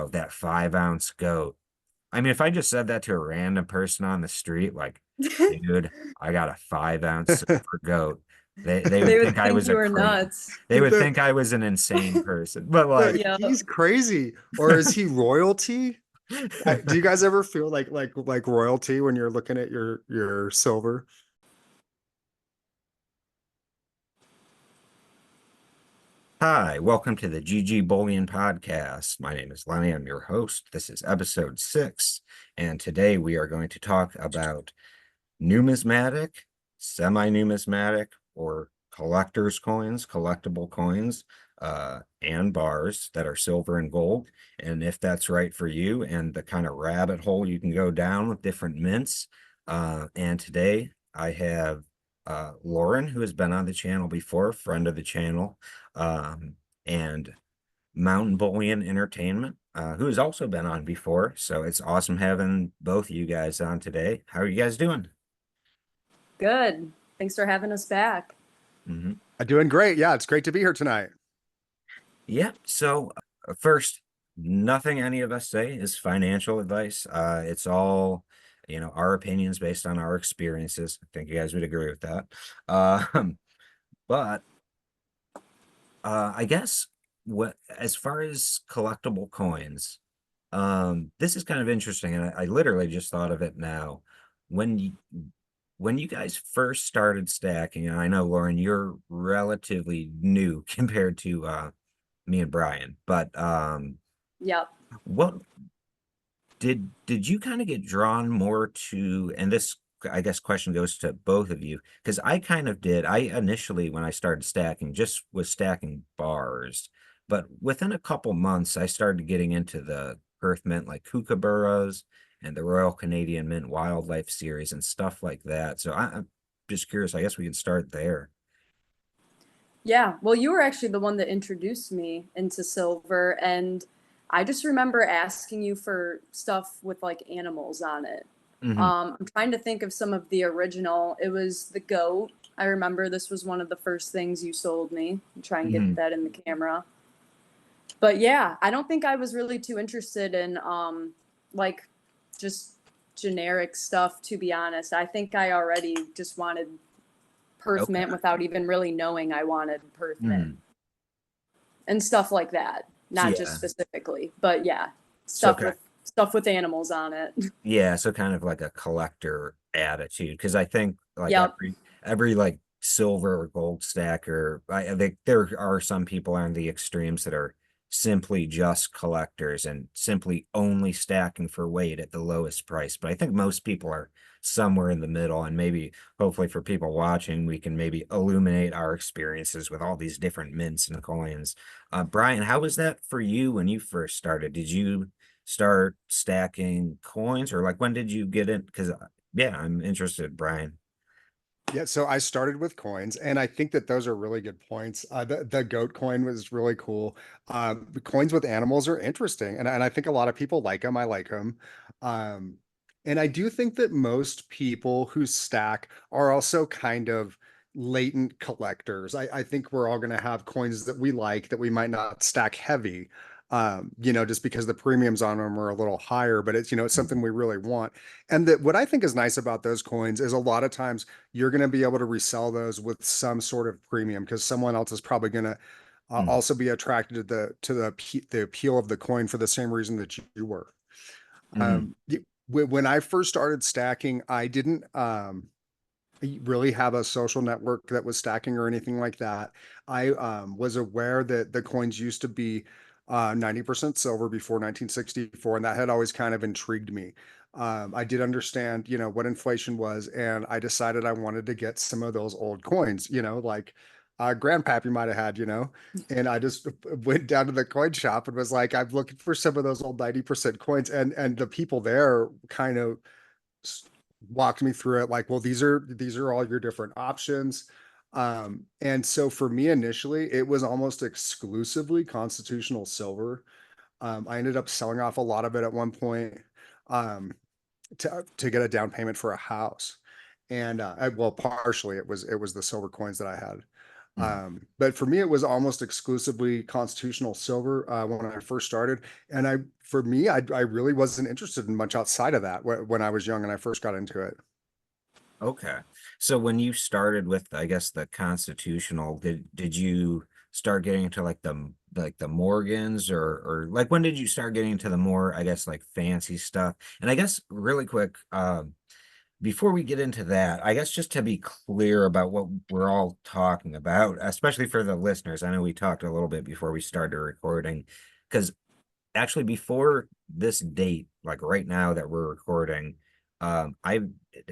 wow, that 5 ounce goat. I mean, if I just said that to a random person on the street, like, dude, I got a 5 ounce silver goat, they They would would think I think was you a were crazy, nuts. they would think I was an insane person. But No, like, Yeah. he's crazy. Or is he royalty? Do you guys ever feel like royalty when you're looking at your silver? hi, welcome to the GG Bullion podcast. My name is Lenny. I'm your host. This is episode 6, and today we are going to talk about numismatic, semi-numismatic, or collector's coins, collectible coins, and bars that are silver and gold, and if that's right for you, and the kind of rabbit hole you can go down with different mints. And today I have Lauren, who has been on the channel before, friend of the channel, and Mountain Bullion Entertainment, who has also been on before. So it's awesome having both of you guys on today. How are you guys doing? Good. Thanks for having us back. Mhm. Doing great. Yeah, it's great to be here tonight. Yeah. So first, nothing any of us say is financial advice. It's all, our opinions based on our experiences. I think you guys would agree with that. But I guess what as far as collectible coins, this is kind of interesting, and I literally just thought of it now. When you when you guys first started stacking, and I know Lauren, you're relatively new compared to me and Brian, but Yep. what did you kind of get drawn more to, and this I guess question goes to both of you, because I kind of did. I initially, when I started stacking, just was stacking bars, but within a couple months I started getting into the Perth Mint like kookaburras and the Royal Canadian Mint Wildlife Series and stuff like that. So I'm just curious. I guess we could start there. Yeah. Well, you were actually the one that introduced me into silver, and I just remember asking you for stuff with like animals on it. Hmm. I'm trying to think of some of the original. It was the goat. I remember this was one of the first things you sold me. Try and get Hmm. that in the camera. But yeah, I don't think I was really too interested in like just generic stuff, to be honest. I think I already just wanted Perth Okay. Mint without even really knowing I wanted Perth Mint Mm. and stuff like that. So Not just yeah. specifically, but yeah, So stuff with animals on it. yeah, so kind of like a collector attitude, because I think like Yep. every like silver or gold stacker, I think there are some people on the extremes that are simply just collectors and simply only stacking for weight at the lowest price. But I think most people are somewhere in the middle, and maybe hopefully for people watching, we can maybe illuminate our experiences with all these different mints and coins. Brian, how was that for you when you first started? Did you start stacking coins, or like when did you get in? Because yeah, I'm interested, Brian. Yeah, so I started with coins, and I think that those are really good points. The goat coin was really cool. The coins with animals are interesting, and I think a lot of people like them. I like them. Um, and I do think that most people who stack are also kind of latent collectors. I think we're all going to have coins that we like that we might not stack heavy, just because the premiums on them are a little higher, but it's something we really want. And that what I think is nice about those coins is a lot of times you're going to be able to resell those with some sort of premium because someone else is probably going to Mm. also be attracted to the appeal of the coin for the same reason that you were. Hmm. When I first started stacking, I didn't really have a social network that was stacking or anything like that. I was aware that the coins used to be 90% silver before 1964, and that had always kind of intrigued me. I did understand, what inflation was, and I decided I wanted to get some of those old coins, like Grandpappy might have had, and I just went down to the coin shop and was like, I'm looking for some of those old 90% coins, and the people there kind of walked me through it like, well, these are all your different options. And so for me initially it was almost exclusively constitutional silver. I ended up selling off a lot of it at one point, um, to get a down payment for a house. And well, partially it was the silver coins that I had. Mm. But for me, it was almost exclusively constitutional silver when I first started. And for me, I really wasn't interested in much outside of that when I was young and I first got into it. Okay. So when you started with, I guess, the constitutional, did you start getting into like the Morgans, or like when did you start getting into the more, I guess, like fancy stuff? And I guess really quick, before we get into that, I guess just to be clear about what we're all talking about, especially for the listeners, I know we talked a little bit before we started recording, because actually before this date, like right now that we're recording, I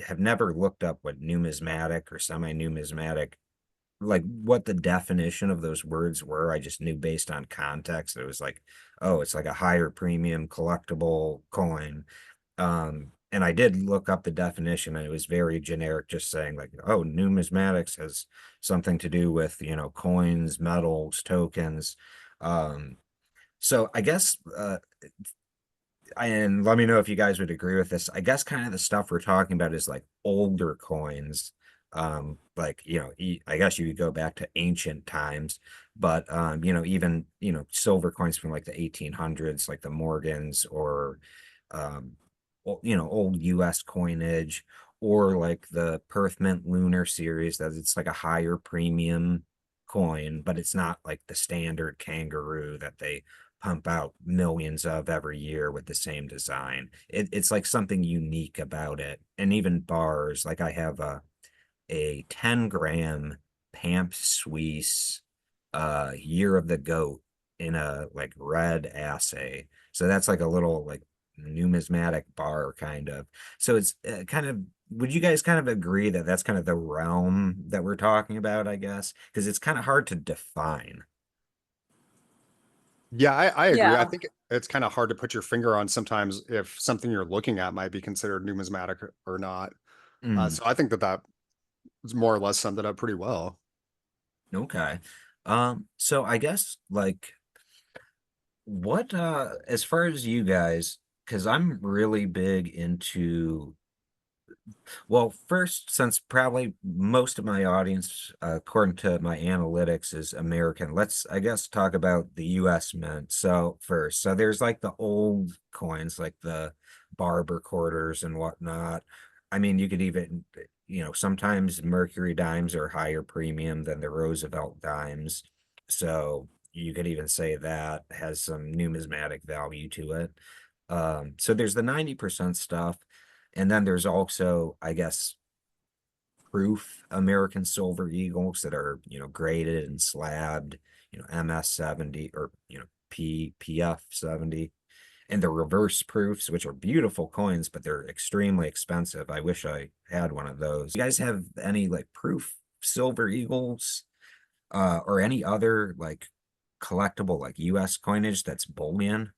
have never looked up what numismatic or semi-numismatic, like what the definition of those words were. I just knew based on context. It was like, oh, it's like a higher premium collectible coin. And I did look up the definition and it was very generic, just saying like, oh, numismatics has something to do with, coins, metals, tokens. Um, so I guess and let me know if you guys would agree with this. I guess kind of the stuff we're talking about is like older coins. Like, I guess you could go back to ancient times, but even, silver coins from like the 1800s, like the Morgans, or um old US coinage, or like the Perth Mint Lunar Series, that it's like a higher premium coin, but it's not like the standard kangaroo that they pump out millions of every year with the same design. It's like something unique about it. And even bars, like I have a 10-gram Pamp Suisse Year of the Goat in a like red assay. So that's like a little like numismatic bar kind of. So it's kind of, would you guys kind of agree that that's kind of the realm that we're talking about, I guess? Because it's kind of hard to define. Yeah, I agree. I Yeah. think it's kind of hard to put your finger on sometimes if something you're looking at might be considered numismatic or not. Mm, So I think that is more or less summed it up pretty well. okay. So I guess like what as far as you guys, because I'm really big into, well, first, since probably most of my audience, according to my analytics, is American, let's, I guess, talk about the US Mint. So first, so there's like the old coins, like the barber quarters and whatnot. I mean, you could even, sometimes Mercury dimes are higher premium than the Roosevelt dimes. So you could even say that has some numismatic value to it. So there's the 90% stuff. And then there's also, I guess, proof American Silver Eagles that are, graded and slabbed, MS 70, or, PF 70. And the reverse proofs, which are beautiful coins, but they're extremely expensive. I wish I had one of those. You guys have any like proof Silver Eagles, or any other like collectible like US coinage that's bullion?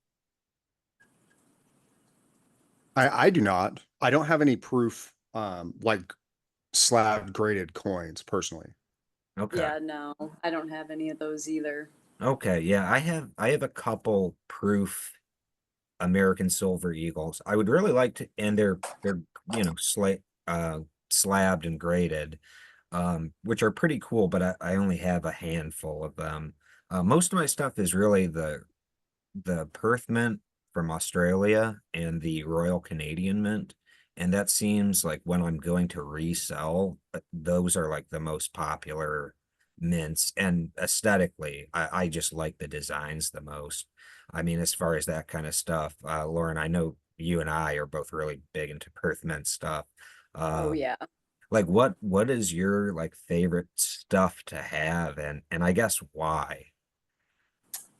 I do not. I don't have any proof like slab graded coins personally. Okay. Yeah, no, I don't have any of those either. Okay, yeah, I have a couple proof American Silver Eagles. I would really like to, and they're uh slabbed and graded, which are pretty cool, but I only have a handful of them. Most of my stuff is really the Perth Mint from Australia and the Royal Canadian Mint. And that seems like when I'm going to resell, those are like the most popular mints. And aesthetically, I just like the designs the most. I mean, as far as that kind of stuff, Lauren, I know you and I are both really big into Perth Mint stuff. Oh Um, yeah. like what is your like favorite stuff to have, and I guess why?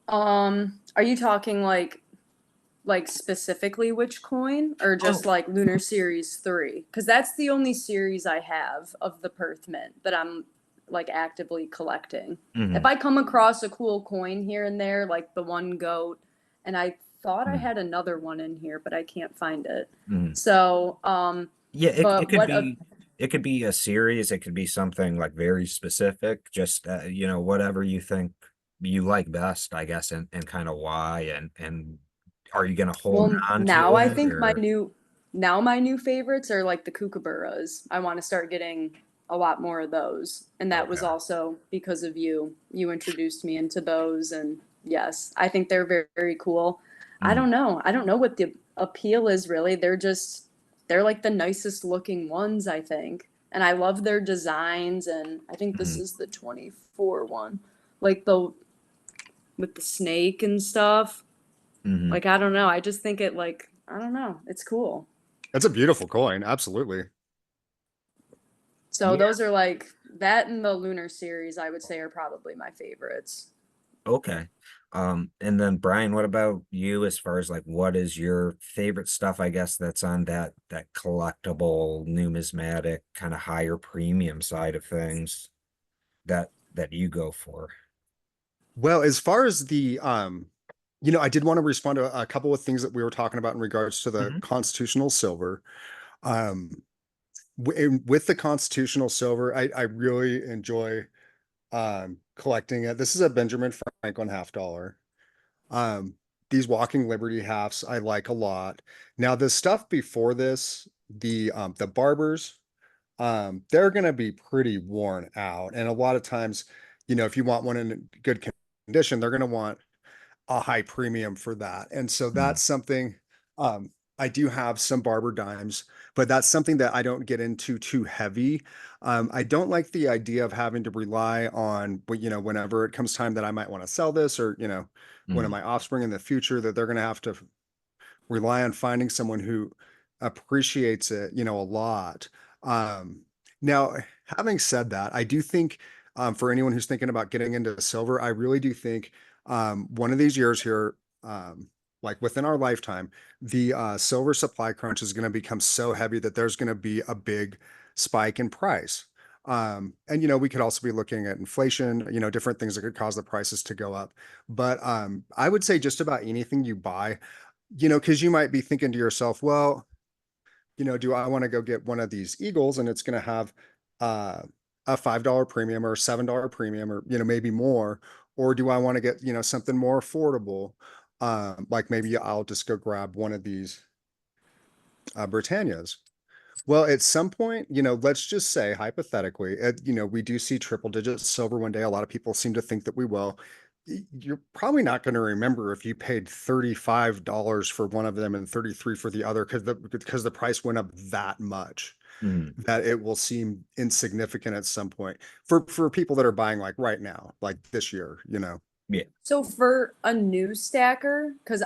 Are you talking like specifically which coin or just Oh, like Lunar Series 3? Because that's the only series I have of the Perth Mint that I'm like actively collecting. If mhm, I come across a cool coin here and there, like the one goat, and I thought I mhm, had another one in here, but I can't find it. mhm. So, Yeah, it but could what a be, it could be a series, it could be something like very specific, just whatever you think you like best, I guess, and kind of why, and are you gonna hold well on now to I it, think my or new now my new favorites are like the kookaburras. I want to start getting a lot more of those. And that was Okay. also because of you. You introduced me into those. And yes, I think they're very, very cool. I Mm, don't know. I don't know what the appeal is really. They're like the nicest looking ones, I think. And I love their designs. And I think this mm, is the 24 one, like the with the snake and stuff. mhm. Like, I don't know. I just think it, like, I don't know. It's cool. That's a beautiful coin. Absolutely. So Yeah. those are like that and the Lunar Series, I would say are probably my favorites. Okay. And then Brian, what about you as far as like what is your favorite stuff, I guess, that's on that collectible, numismatic, kind of higher premium side of things that you go for? Well, as far as the I did want to respond to a couple of things that we were talking about in regards to the Hmm. constitutional silver. Um, with the constitutional silver, I really enjoy collecting it. This is a Benjamin Franklin half dollar. Um, these Walking Liberty halves I like a lot. Now, the stuff before this, the barbers, they're gonna be pretty worn out. And a lot of times, if you want one in good condition, they're gonna want a high premium for that. And so Mm, that's something I do have some barber dimes, but that's something that I don't get into too heavy. I don't like the idea of having to rely on, whenever it comes time that I might want to sell this or, one of mm, my offspring in the future that they're going to have to rely on finding someone who appreciates it, a lot. Um, now, having said that, I do think for anyone who's thinking about getting into silver, I really do think one of these years here, like within our lifetime, the silver supply crunch is going to become so heavy that there's going to be a big spike in price. And we could also be looking at inflation, different things that could cause the prices to go up. But I would say just about anything you buy, because you might be thinking to yourself, well, do I want to go get one of these Eagles and it's going to have uh, a $5 premium or $7 premium or, maybe more? Or do I want to get, something more affordable? Like maybe I'll just go grab one of these Britannias. Well, at some point, let's just say hypothetically, we do see triple digit silver one day. A lot of people seem to think that we will. You're probably not going to remember if you paid $35 for one of them and 33 for the other because the price went up that much mm. that it will seem insignificant at some point for people that are buying like right now, like this year. Yeah. So for a new stacker, because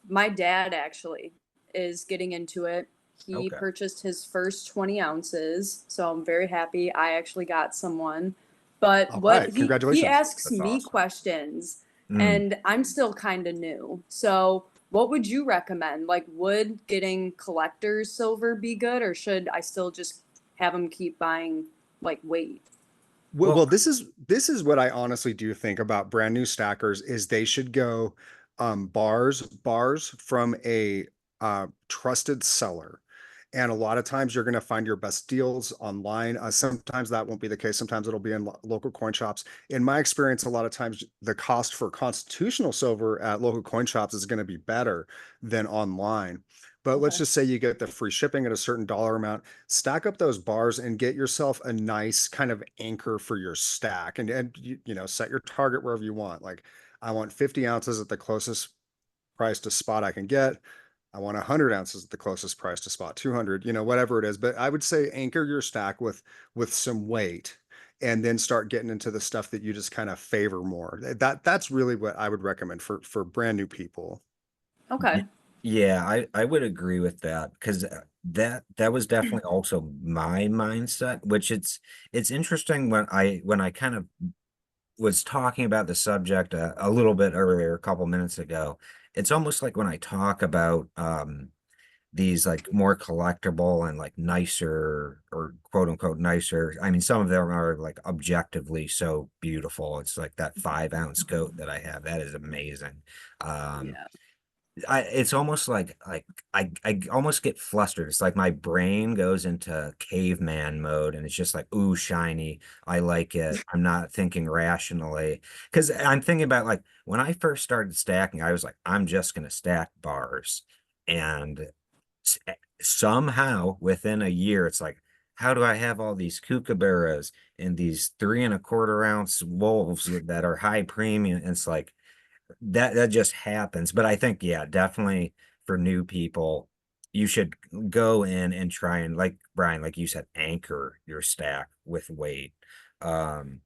my dad actually is getting into it. He Okay. purchased his first 20 ounces, so I'm very happy. I actually got someone. But All what right, he congratulations. asks That's me awesome. questions, Mm. and I'm still kind of new. So what would you recommend? Like, would getting collector's silver be good, or should I still just have him keep buying like weight? Well, Well, well, this is what I honestly do think about brand new stackers is they should go bars from a trusted seller. And a lot of times you're going to find your best deals online. Sometimes that won't be the case. Sometimes it'll be in local coin shops. In my experience, a lot of times the cost for constitutional silver at local coin shops is going to be better than online. But let's Okay. just say you get the free shipping at a certain dollar amount, stack up those bars and get yourself a nice kind of anchor for your stack and set your target wherever you want. Like I want 50 ounces at the closest price to spot I can get. I want 100 ounces at the closest price to spot 200, whatever it is. But I would say anchor your stack with some weight and then start getting into the stuff that you just kind of favor more. That's really what I would recommend for brand new people. Y- Okay. Yeah, I would agree with that because that was definitely also my mindset, which it's interesting when I kind of was talking about the subject a little bit earlier, a couple minutes ago. It's almost like when I talk about these like more collectible and like nicer or quote unquote nicer. I mean, some of them are like objectively so beautiful. It's like that 5 ounce goat that I have. That is amazing. Um, Yeah. it's almost like I almost get flustered. It's like my brain goes into caveman mode and it's just like, ooh, shiny. I like it. I'm not thinking rationally. Because I'm thinking about like when I first started stacking, I was like, I'm just gonna stack bars. And s- somehow within a year, it's like, how do I have all these kookaburras and these 3.25 ounce wolves that are high premium? And it's like that just happens. But I think, yeah, definitely for new people, you should go in and try and, like Brian, like you said, anchor your stack with weight. Um,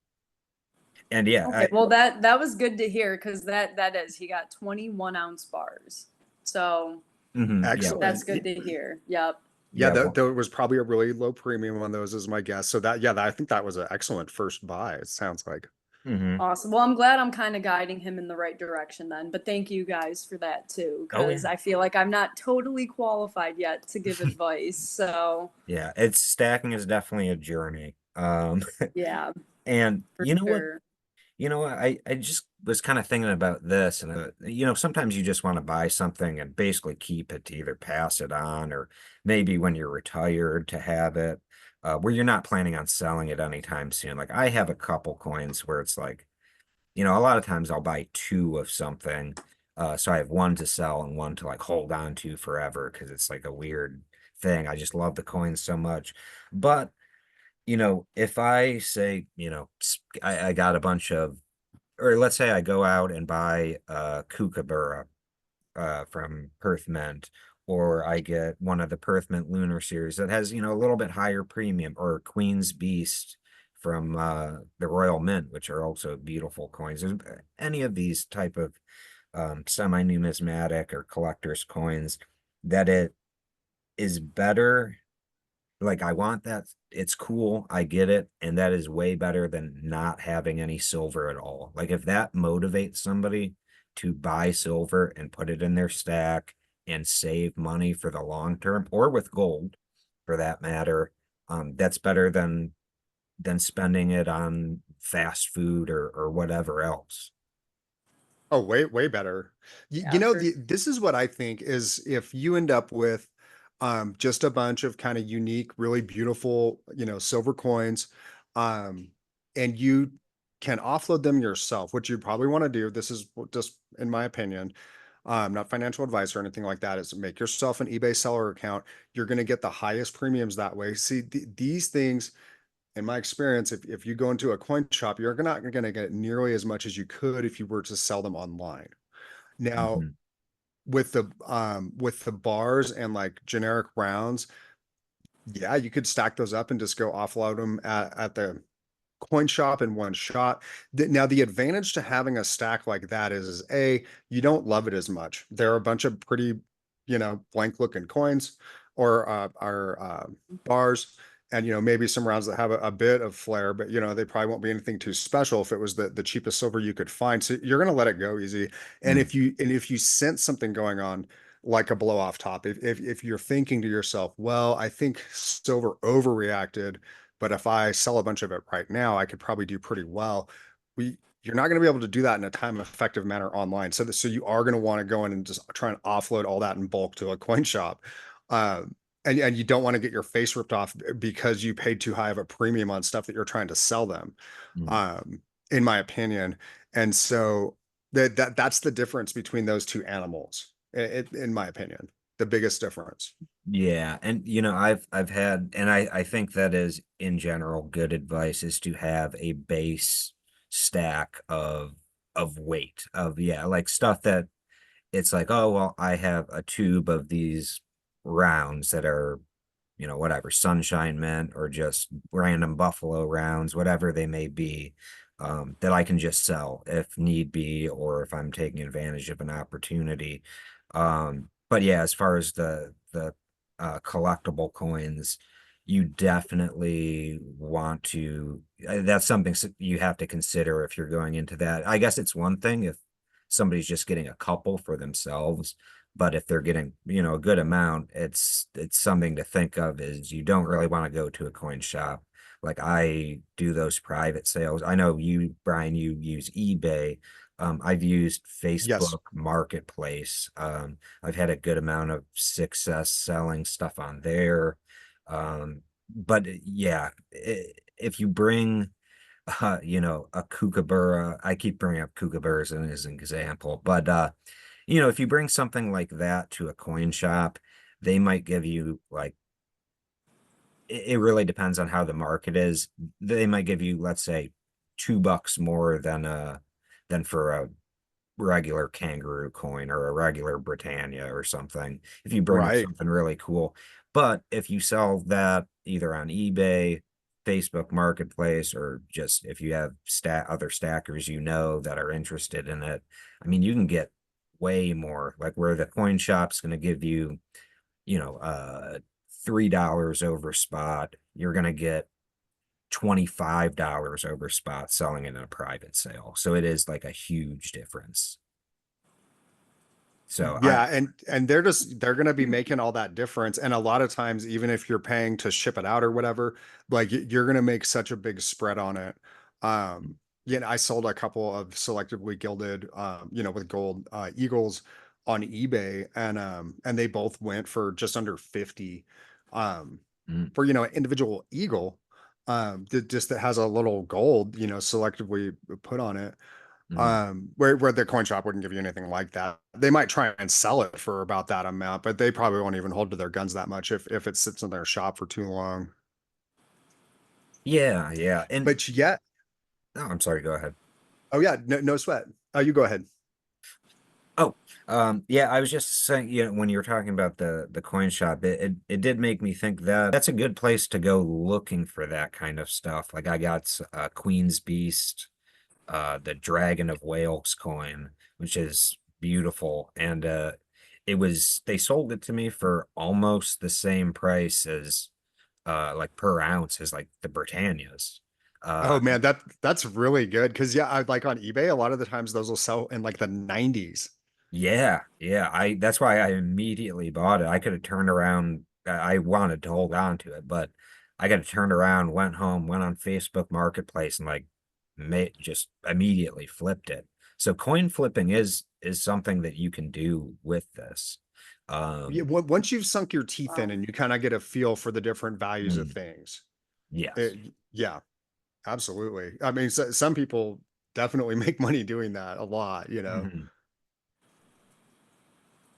and yeah, Okay, well that was good to hear because that is he got 21-ounce bars. So yeah, that's Excellent. good to hear. Yep. Yeah, yeah, well, there was probably a really low premium on those as my guess. So that, yeah, I think that was an excellent first buy. It sounds like. mhm. Awesome. Well, I'm glad I'm kind of guiding him in the right direction then. But thank you guys for that too, Oh because yeah. I feel like I'm not totally qualified yet to give advice. So Yeah, it's stacking is definitely a journey. yeah, And for sure. you know what, I just was kind of thinking about this, and sometimes you just want to buy something and basically keep it to either pass it on or maybe when you're retired to have it, where you're not planning on selling it anytime soon. Like I have a couple coins where it's like, a lot of times I'll buy two of something. So I have one to sell and one to like hold on to forever because it's like a weird thing. I just love the coins so much. But, if I say, I got a bunch of, or let's say I go out and buy a kookaburra from Perth Mint, or I get one of the Perth Mint Lunar Series that has, a little bit higher premium, or Queen's Beast from the Royal Mint, which are also beautiful coins. There's any of these type of semi-numismatic or collector's coins that it is better. Like I want that. It's cool. I get it. And that is way better than not having any silver at all. Like if that motivates somebody to buy silver and put it in their stack and save money for the long term, or with gold for that matter, that's better than spending it on fast food or whatever else. Oh, way better. Yeah, for This is what I think is if you end up with just a bunch of kind of unique, really beautiful, silver coins, um, and you can offload them yourself, which you probably want to do. This is just in my opinion, not financial advice or anything like that, is make yourself an eBay seller account. You're going to get the highest premiums that way. See, these things in my experience, if you go into a coin shop, you're not going to get nearly as much as you could if you were to sell them online. Now, Mhm. with the bars and like generic rounds, yeah, you could stack those up and just go offload them at the coin shop in one shot. Now, the advantage to having a stack like that is A, you don't love it as much. There are a bunch of pretty, blank looking coins or bars, and maybe some rounds that have a bit of flair, but they probably won't be anything too special if it was the cheapest silver you could find. So you're gonna let it go easy. And Mm. if you sense something going on, like a blow off top, if you're thinking to yourself, well, I think silver overreacted, but if I sell a bunch of it right now, I could probably do pretty well. You're not going to be able to do that in a time effective manner online. So you are going to want to go in and just try and offload all that in bulk to a coin shop. And you don't want to get your face ripped off because you paid too high of a premium on stuff that you're trying to sell them. Mm. Um, in my opinion. And so that's the difference between those two animals, in my opinion, the biggest difference. Yeah, and I've had, and I think that is in general good advice, is to have a base stack of weight, of, yeah, like stuff that it's like, oh well, I have a tube of these rounds that are, whatever, sunshine mint or just random buffalo rounds, whatever they may be, that I can just sell if need be, or if I'm taking advantage of an opportunity. But yeah, as far as the collectible coins, you definitely want to, that's something you have to consider if you're going into that. I guess it's one thing if somebody's just getting a couple for themselves, but if they're getting, a good amount, it's something to think of, is you don't really want to go to a coin shop. Like I do those private sales. I know you, Brian, you use eBay. I've used Yes. Facebook Marketplace. I've had a good amount of success selling stuff on there. But yeah, if you bring a kookaburra, I keep bringing up kookaburras as an example, but if you bring something like that to a coin shop, they might give you like it really depends on how the market is. They might give you, let's say, $2 more than for a regular kangaroo coin or a regular Britannia or something if you bring up Right. something really cool. But if you sell that either on eBay, Facebook Marketplace, or just if you have other stackers that are interested in it, I mean, you can get way more. Like where the coin shop's going to give you, you know, $3 over spot, you're going to get $25 over spot selling it in a private sale. So it is like a huge difference. So I, Yeah, and they're going to be making all that difference. And a lot of times, even if you're paying to ship it out or whatever, like you're going to make such a big spread on it. Yeah, I sold a couple of selectively gilded, with gold eagles on eBay, and they both went for just under 50, um, mm, for an individual eagle, that has a little gold, selectively put on it, mm. where the coin shop wouldn't give you anything like that. They might try and sell it for about that amount, but they probably won't even hold to their guns that much if it sits in their shop for too long. Yeah, yeah. And But yet, oh, I'm sorry, go ahead. oh yeah, no sweat. Oh, you go ahead. Oh, yeah, I was just saying, when you were talking about the coin shop, it did make me think that that's a good place to go looking for that kind of stuff. Like I got Queen's Beast, the Dragon of Wales coin, which is beautiful. And they sold it to me for almost the same price as like per ounce as like the Britannias. Oh Uh man, that's really good because yeah, I like on eBay a lot of the times those will sell in like the 90s. yeah, yeah. That's why I immediately bought it. I could have turned around. I wanted to hold on to it, but I could have turned around, went home, went on Facebook Marketplace and like just immediately flipped it. So coin flipping is something that you can do with this. Yeah, Um, once you've sunk your teeth in Wow. and you kind of get a feel for the different values of mm, things. yes. Yeah, absolutely. I mean, some people definitely make money doing that a lot. Mhm.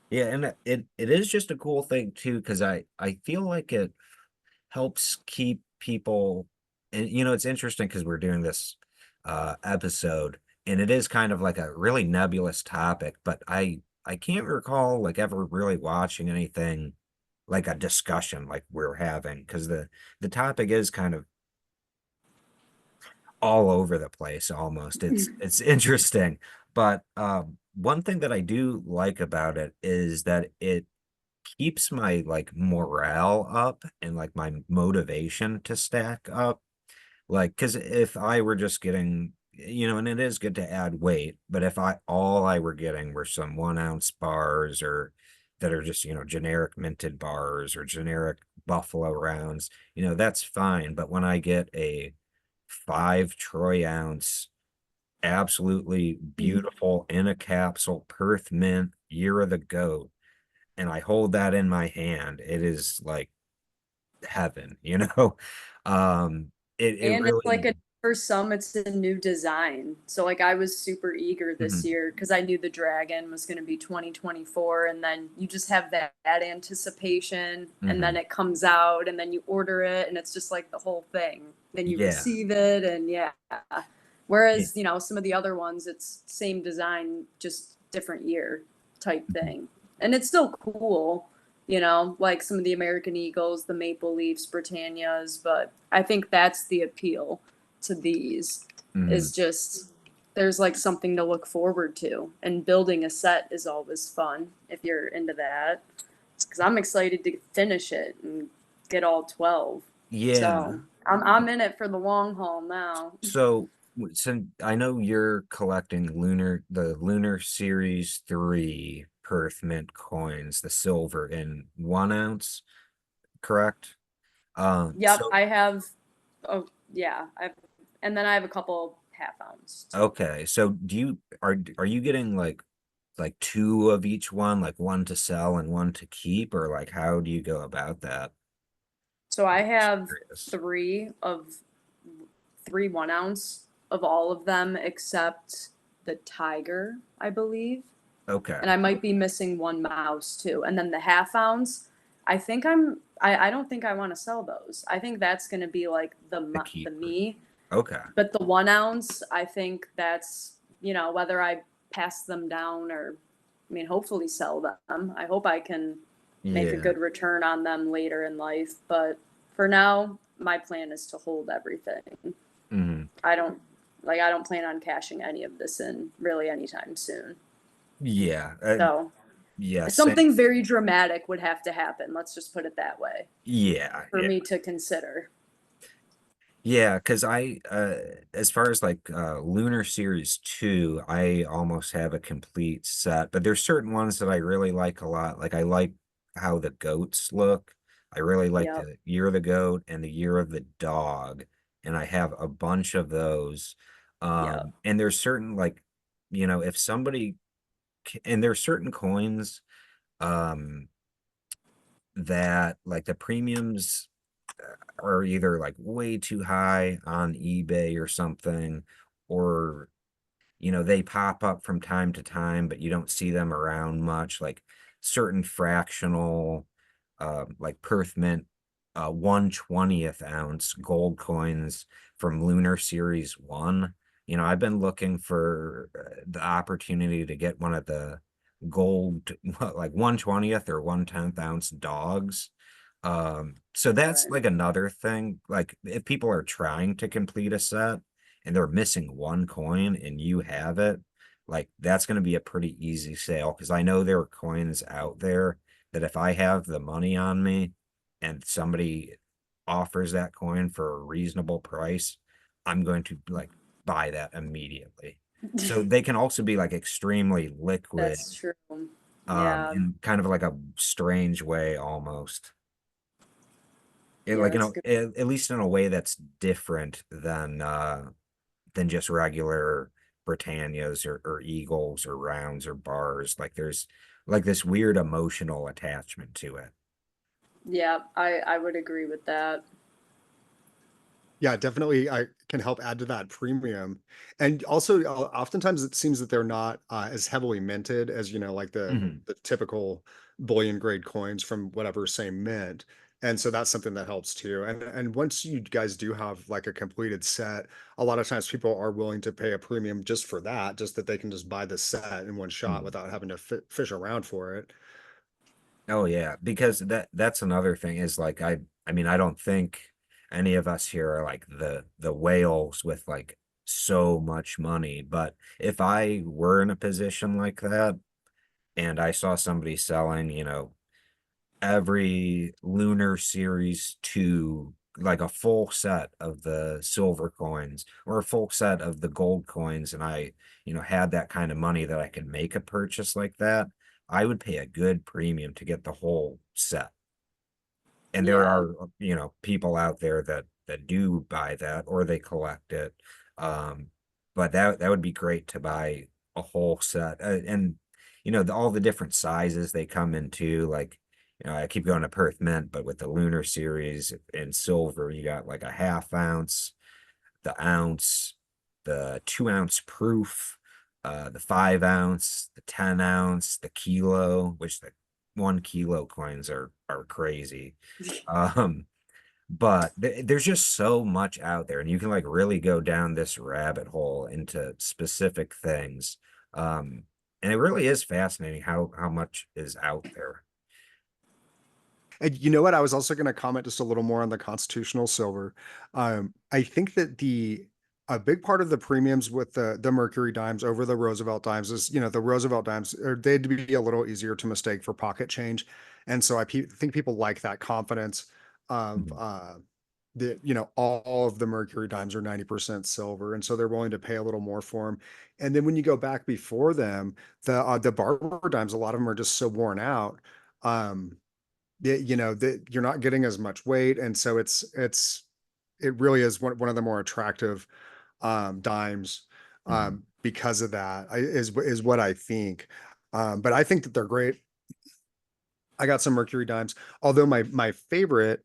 Yeah, and it is just a cool thing too, because I feel like it helps keep people, and it's interesting because we're doing this episode and it is kind of like a really nebulous topic, but I can't recall like ever really watching anything like a discussion like we're having because the topic is kind of all over the place almost. It's interesting, but one thing that I do like about it is that it keeps my like morale up and like my motivation to stack up. Like, because if I were just getting, and it is good to add weight, but if all I were getting were some 1 ounce bars or that are just, generic minted bars or generic buffalo rounds, that's fine. But when I get a 5 troy ounce, absolutely beautiful in a capsule, Perth Mint, Year of the Goat, and I hold that in my hand, it is like heaven. It And it's really. like for some, it's a new design. So like I was super eager this Mhm, year because I knew the dragon was going to be 2024, and then you just have that anticipation, and then mhm. it comes out, and then you order it, and it's just like the whole thing. Then you Yeah. receive it, and yeah. Yeah. Whereas some of the other ones, it's same design, just different year type Mhm. thing, and it's still cool, like some of the American Eagles, the Maple Leafs, Britannias, but I think that's the appeal to these is Mhm. just there's like something to look forward to, and building a set is always fun if you're into that. Because I'm excited to finish it and get all 12. Yeah. So I'm in it for the long haul now. So, since I know you're collecting the Lunar Series 3 Perth Mint coins, the silver in 1 ounce, correct? Yep, I have. Oh yeah, and then I have a couple half ounce too. Okay. So are you getting like two of each one, like one to sell and one to keep, or like how do you go about that? So I Just have curious. three of three 1 ounce of all of them except the tiger, I believe. Okay. And I might be missing one mouse too. And then the half ounce, I think I don't think I want to sell those. I think that's going to be like The the keeper. me. Okay. But the 1 ounce, I think that's, you know, whether I pass them down or, I mean, hopefully sell them. I hope I can make a Yeah. good return on them later in life. But for now, my plan is to hold everything. Hmm. I don't I don't plan on cashing any of this in really anytime soon. Yeah. So Yeah. Same. something very dramatic would have to happen. Let's just put it that way Yeah. for me to consider. Yeah, because as far as like Lunar Series 2, I almost have a complete set, but there's certain ones that I really like a lot. Like I like how the goats look. I really like Yep. the Year of the Goat and the Year of the Dog, and I have a bunch of those. Yep. And there's certain like, if somebody and there's certain coins um that like the premiums are either like way too high on eBay or something, or they pop up from time to time, but you don't see them around much, like certain fractional like Perth Mint 1/20th ounce gold coins from Lunar Series 1. I've been looking for the opportunity to get one of the gold like 1/20th or 1/10th ounce dogs. So that's Right. like another thing. Like if people are trying to complete a set and they're missing one coin and you have it, like that's going to be a pretty easy sale because I know there are coins out there that if I have the money on me and somebody offers that coin for a reasonable price, I'm going to like buy that immediately. So they can also be like extremely liquid, That's true. Yeah. in kind of like a strange way almost. Yeah, Like, that's good. at least in a way that's different than just regular Britannias or Eagles or rounds or bars. Like there's like this weird emotional attachment to it. Yeah, I would agree with that. Yeah, definitely. I can help add to that premium. And also, oftentimes it seems that they're not as heavily minted as, like Mhm. the typical bullion grade coins from whatever same mint. And so that's something that helps too. And once you guys do have like a completed set, a lot of times people are willing to pay a premium just for that, just that they can just buy the set in one shot Mhm. without having to fish around for it. Oh yeah, because that's another thing is like I mean I don't think any of us here are like the whales with like so much money, but if I were in a position like that and I saw somebody selling, every Lunar Series 2, like a full set of the silver coins or a full set of the gold coins, and I, had that kind of money that I could make a purchase like that, I would pay a good premium to get the whole set. And there Yeah. are, people out there that do buy that or they collect it. Um, but that would be great to buy a whole set. And all the different sizes they come into, like, I keep going to Perth Mint, but with the Lunar Series in silver, you got like a half ounce, the ounce, the 2 ounce proof, the 5 ounce, the 10 ounce, the kilo, which the 1 kilo coins are crazy. Um, but there's just so much out there, and you can like really go down this rabbit hole into specific things. And it really is fascinating how much is out there. And you know what? I was also going to comment just a little more on the constitutional silver. I think that a big part of the premiums with the Mercury dimes over the Roosevelt dimes is, the Roosevelt dimes they'd be a little easier to mistake for pocket change, and so think people like that confidence of Mhm. that all of the Mercury dimes are 90% silver, and so they're willing to pay a little more for them. And then when you go back before them, the Barber dimes, a lot of them are just so worn out. Um, that you're not getting as much weight, and so it really is one of the more attractive dimes Mhm. because of that is what I think. But I think that they're great. I got some Mercury dimes, although my favorite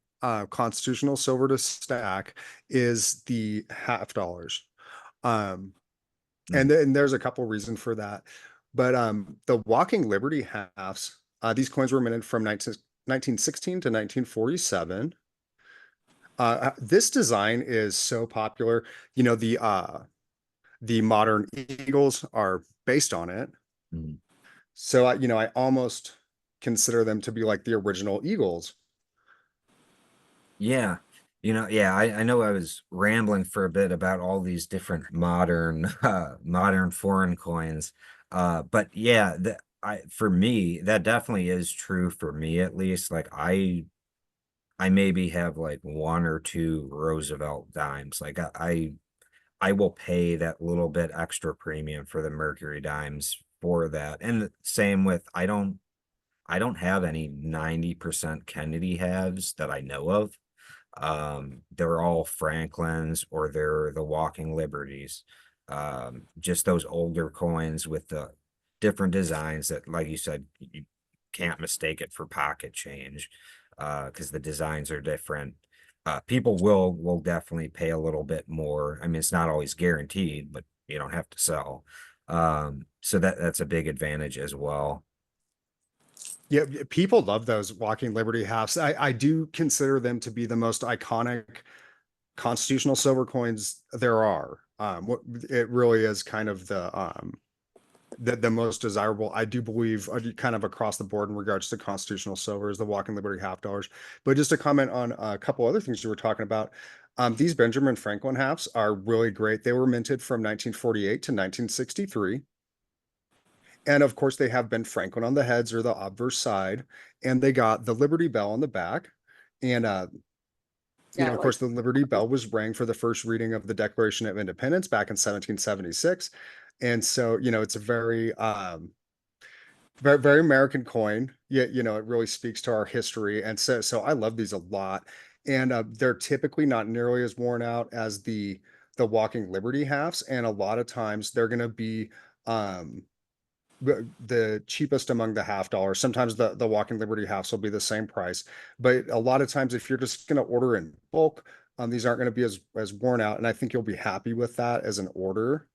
constitutional silver to stack is the half dollars. Um, and Mhm. then there's a couple reasons for that. But the Walking Liberty halves, these coins were minted from 1916 to 1947. This design is so popular. You know, the modern Eagles are based on it. Mhm. So I almost consider them to be like the original Eagles. Yeah. Yeah, I know I was rambling for a bit about all these different modern modern foreign coins. But yeah, for me, that definitely is true for me at least. Like I maybe have like one or two Roosevelt dimes. Like I will pay that little bit extra premium for the Mercury dimes for that. And the same with I don't have any 90% Kennedy halves that I know of. They're all Franklins or they're the Walking Liberties. Just those older coins with the different designs that, like you said, you can't mistake it for pocket change, because the designs are different. People will definitely pay a little bit more. I mean, it's not always guaranteed, but you don't have to sell. So that's a big advantage as well. Yeah, people love those Walking Liberty halves. I do consider them to be the most iconic constitutional silver coins there are. It really is kind of the most desirable. I do believe kind of across the board in regards to constitutional silver is the Walking Liberty half dollars. But just to comment on a couple other things you were talking about, these Benjamin Franklin halves are really great. They were minted from 1948 to 1963. And of course, they have Ben Franklin on the heads or the obverse side, and they got the Liberty Bell on the back. And Yeah, of like course, the Liberty Bell was rang for the first reading of the Declaration of Independence back in 1776. And so, it's a very American coin. Yet, it really speaks to our history. And so I love these a lot. And they're typically not nearly as worn out as the Walking Liberty halves. And a lot of times they're going to be um the cheapest among the half dollars. Sometimes the Walking Liberty halves will be the same price, but a lot of times if you're just going to order in bulk, these aren't going to be as worn out, and I think you'll be happy with that as an order.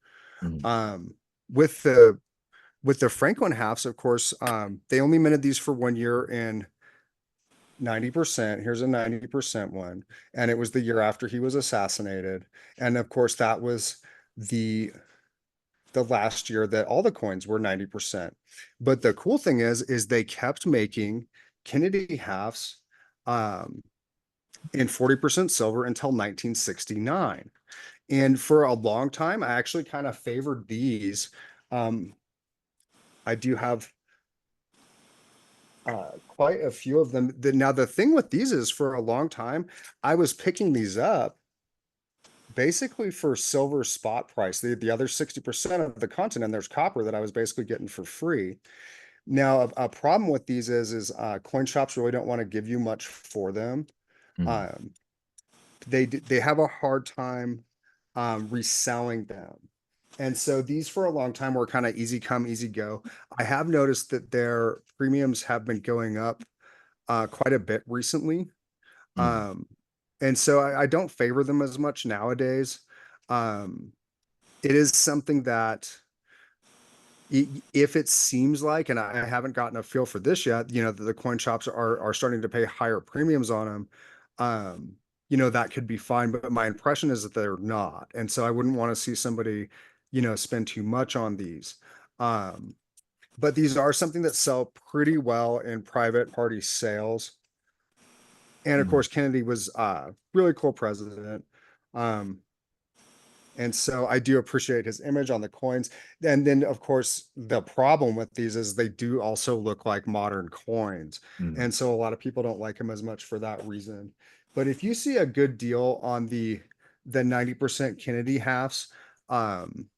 Mhm. Um, with the Franklin halves, of course, they only minted these for 1 year in 90%. Here's a 90% one, and it was the year after he was assassinated, and of course that was the the last year that all the coins were 90%. But the cool thing is they kept making Kennedy halves um, in 40% silver until 1969. And for a long time, I actually kind of favored these. Um, I do have quite a few of them. Now, the thing with these is for a long time, I was picking these up basically for silver spot price. The other 60% of the content, and there's copper that I was basically getting for free. Now, a problem with these is coin shops really don't want to give you much for them. Mhm. Um, they have a hard time reselling them. And so these for a long time were kind of easy come, easy go. I have noticed that their premiums have been going up quite a bit recently. Mhm. Um, and so I don't favor them as much nowadays. Um, it is something that if it seems like, and I haven't gotten a feel for this yet, the coin shops are starting to pay higher premiums on them. Um, that could be fine, but my impression is that they're not. And so I wouldn't want to see somebody, spend too much on these. Um, but these are something that sell pretty well in private party sales. And of Mhm. course, Kennedy was really cool president. Um, and so I do appreciate his image on the coins. And then, of course, the problem with these is they do also look like modern coins. Mhm. And so a lot of people don't like them as much for that reason. But if you see a good deal on the 90% Kennedy halves, um,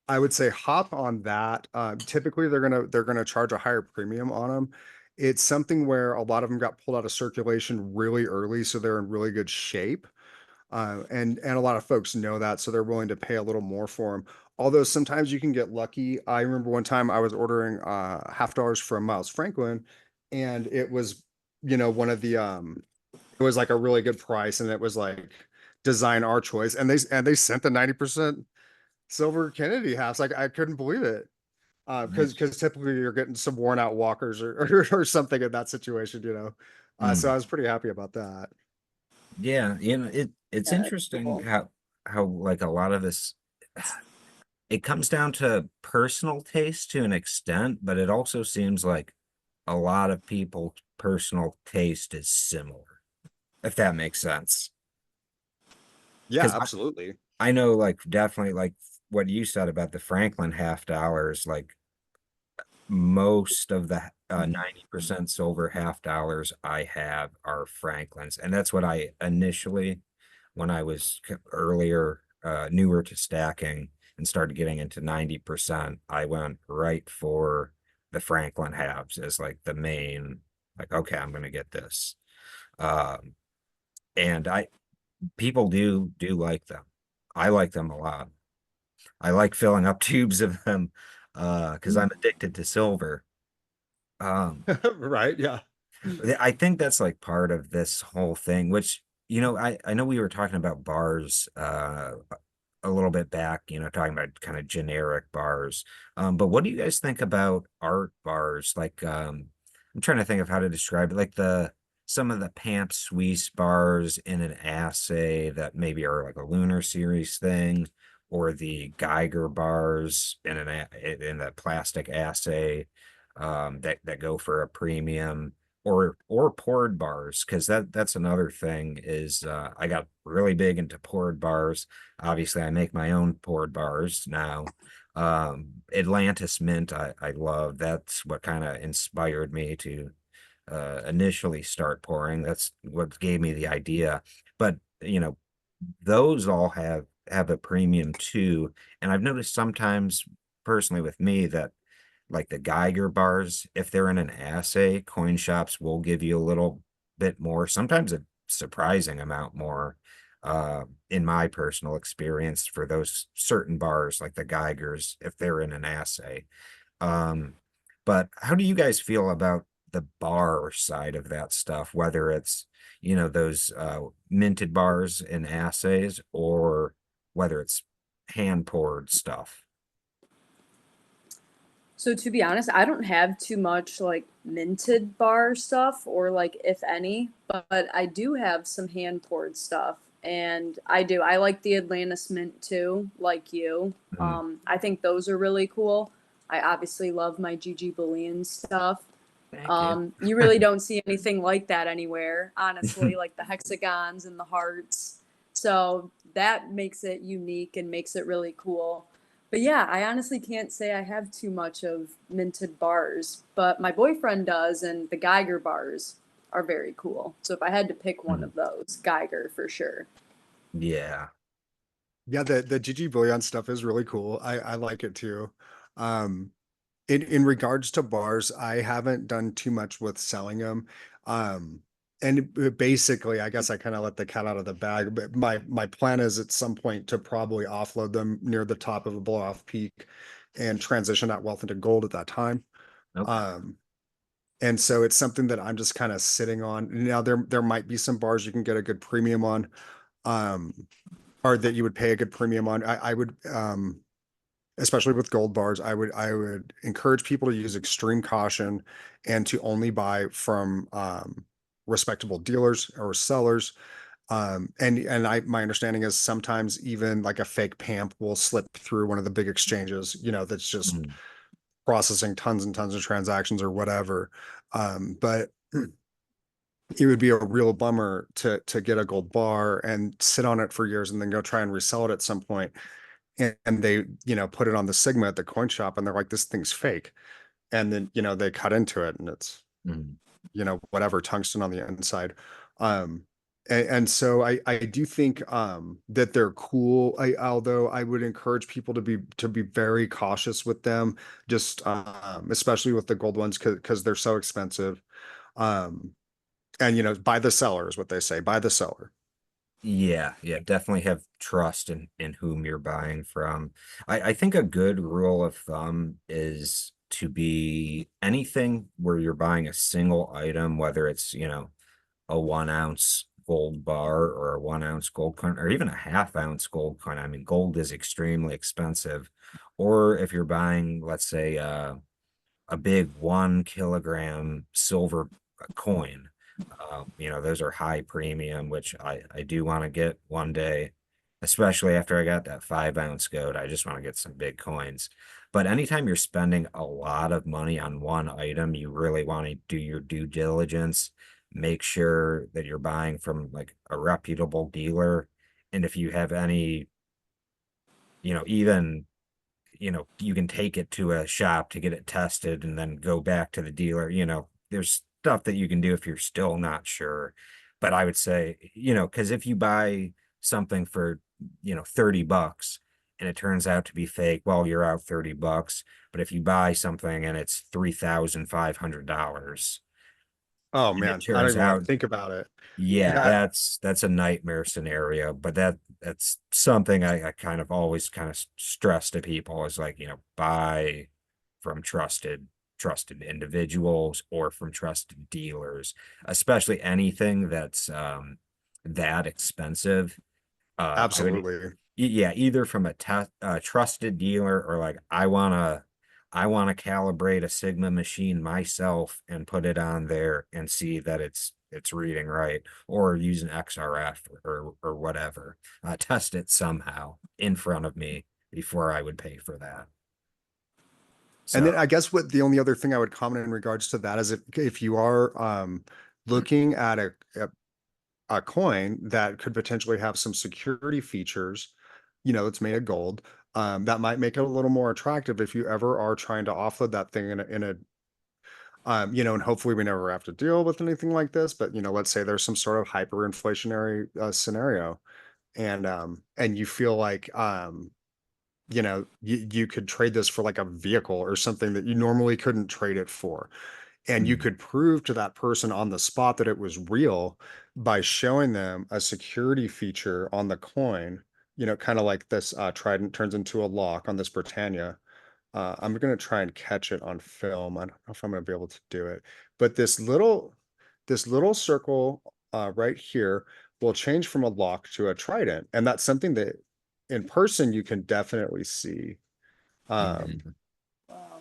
I would say hop on that. Typically, they're gonna charge a higher premium on them. It's something where a lot of them got pulled out of circulation really early, so they're in really good shape. And a lot of folks know that, so they're willing to pay a little more for them. Although sometimes you can get lucky. I remember one time I was ordering half dollars from Miles Franklin, and it was, one of it was like a really good price, and it was like design our choice, and they sent the 90% silver Kennedy halves. Like I couldn't believe it. Nice. Because typically you're getting some worn out walkers or something in that situation, you know. So I Mm. was pretty happy about that. Yeah, it's Yeah, it's interesting cool. how like a lot of this it comes down to personal taste to an extent, but it also seems like a lot of people's personal taste is similar, if that makes sense. Yeah, Because absolutely. I know like definitely like what you said about the Franklin half dollars, like most of the 90% silver half dollars I have are Franklins. And that's what I initially, when I was earlier, newer to stacking and started getting into 90%, I went right for the Franklin halves as like the main, like, okay, I'm going to get this. Um, and people do like them. I like them a lot. I like filling up tubes of them, because I'm addicted to silver. Um, Right, yeah. I think that's like part of this whole thing, which, I know we were talking about bars a little bit back, talking about kind of generic bars. But what do you guys think about art bars? Like, I'm trying to think of how to describe it, like some of the Pamp Suisse bars in an assay that maybe are like a Lunar Series thing, or the Geiger bars in that plastic assay that go for a premium, or poured bars, because that's another thing is I got really big into poured bars. Obviously, I make my own poured bars now. Atlantis Mint, I love. That's what kind of inspired me to initially start pouring. That's what gave me the idea. But those all have a premium too. And I've noticed sometimes personally with me that like the Geiger bars, if they're in an assay, coin shops will give you a little bit more, sometimes a surprising amount more, in my personal experience for those certain bars, like the Geigers, if they're in an assay. Um, but how do you guys feel about the bar side of that stuff, whether it's, those minted bars in assays, or whether it's hand poured stuff? So to be honest, I don't have too much like minted bar stuff or like if any, but I do have some hand poured stuff. And I like the Atlantis mint too, like you. Mm, I think those are really cool. I obviously love my GG Bullion stuff. thank you. You really don't see anything like that anywhere, honestly, like the hexagons and the hearts. So that makes it unique and makes it really cool. But yeah, I honestly can't say I have too much of minted bars, but my boyfriend does, and the Geiger bars are very cool. So if I had to pick one Mm, of those, Geiger for sure. yeah. Yeah, the GG Bullion stuff is really cool. I like it too. Um, in regards to bars, I haven't done too much with selling them. Um, and basically, I guess I kind of let the cat out of the bag, but my plan is at some point to probably offload them near the top of a blow off peak and transition that wealth into gold at that time. Okay. Um, and so it's something that I'm just kind of sitting on. Now there might be some bars you can get a good premium on, um, or that you would pay a good premium on. I would especially with gold bars, I would encourage people to use extreme caution and to only buy from respectable dealers or sellers. And my understanding is sometimes even like a fake pamp will slip through one of the big exchanges, that's just Mm, processing tons and tons of transactions or whatever. But it would be a real bummer to get a gold bar and sit on it for years and then go try and resell it at some point, and they put it on the Sigma at the coin shop and they're like, this thing's fake, and then they cut into it and it's mm. whatever, tungsten on the inside. And so I do think that they're cool. Although I would encourage people to be very cautious with them, just especially with the gold ones, because they're so expensive. um and buy the seller is what they say, buy the seller. Yeah, yeah, definitely have trust in whom you're buying from. I think a good rule of thumb is to be anything where you're buying a single item, whether it's, a 1 ounce gold bar or a 1 ounce gold coin or even a half-ounce gold coin. I mean, gold is extremely expensive. Or if you're buying, let's say, a big 1 kilogram silver coin, those are high premium, which I do want to get one day, especially after I got that 5 ounce gold. I just want to get some big coins. But anytime you're spending a lot of money on one item, you really want to do your due diligence, make sure that you're buying from like a reputable dealer. And if you have any, even you can take it to a shop to get it tested and then go back to the dealer. There's stuff that you can do if you're still not sure. But I would say, because if you buy something for, $30 and it turns out to be fake, well, you're out $30. But if you buy something and it's $3,500 Oh and it man, I don't turns even want to out, think about it. yeah, That that's a nightmare scenario, but that's something I kind of always kind of stress to people is like, buy from trusted individuals or from trusted dealers, especially anything that's that expensive. I would absolutely. yeah, either from a trusted dealer or like I want to calibrate a Sigma machine myself and put it on there and see that it's reading right, or use an XRF or whatever. Test it somehow in front of me before I would pay for that. And then So, I guess what the only other thing I would comment in regards to that is if you are looking at a coin that could potentially have some security features, it's made of gold, that might make it a little more attractive if you ever are trying to offload that thing and hopefully we never have to deal with anything like this, but let's say there's some sort of hyperinflationary scenario and you feel like you could trade this for like a vehicle or something that you normally couldn't trade it for. And you mm, could prove to that person on the spot that it was real by showing them a security feature on the coin, kind of like this trident turns into a lock on this Britannia. I'm going to try and catch it on film. I don't know if I'm going to be able to do it, but this little circle right here will change from a lock to a trident. And that's something that in person you can definitely see. Um, yeah, Wow.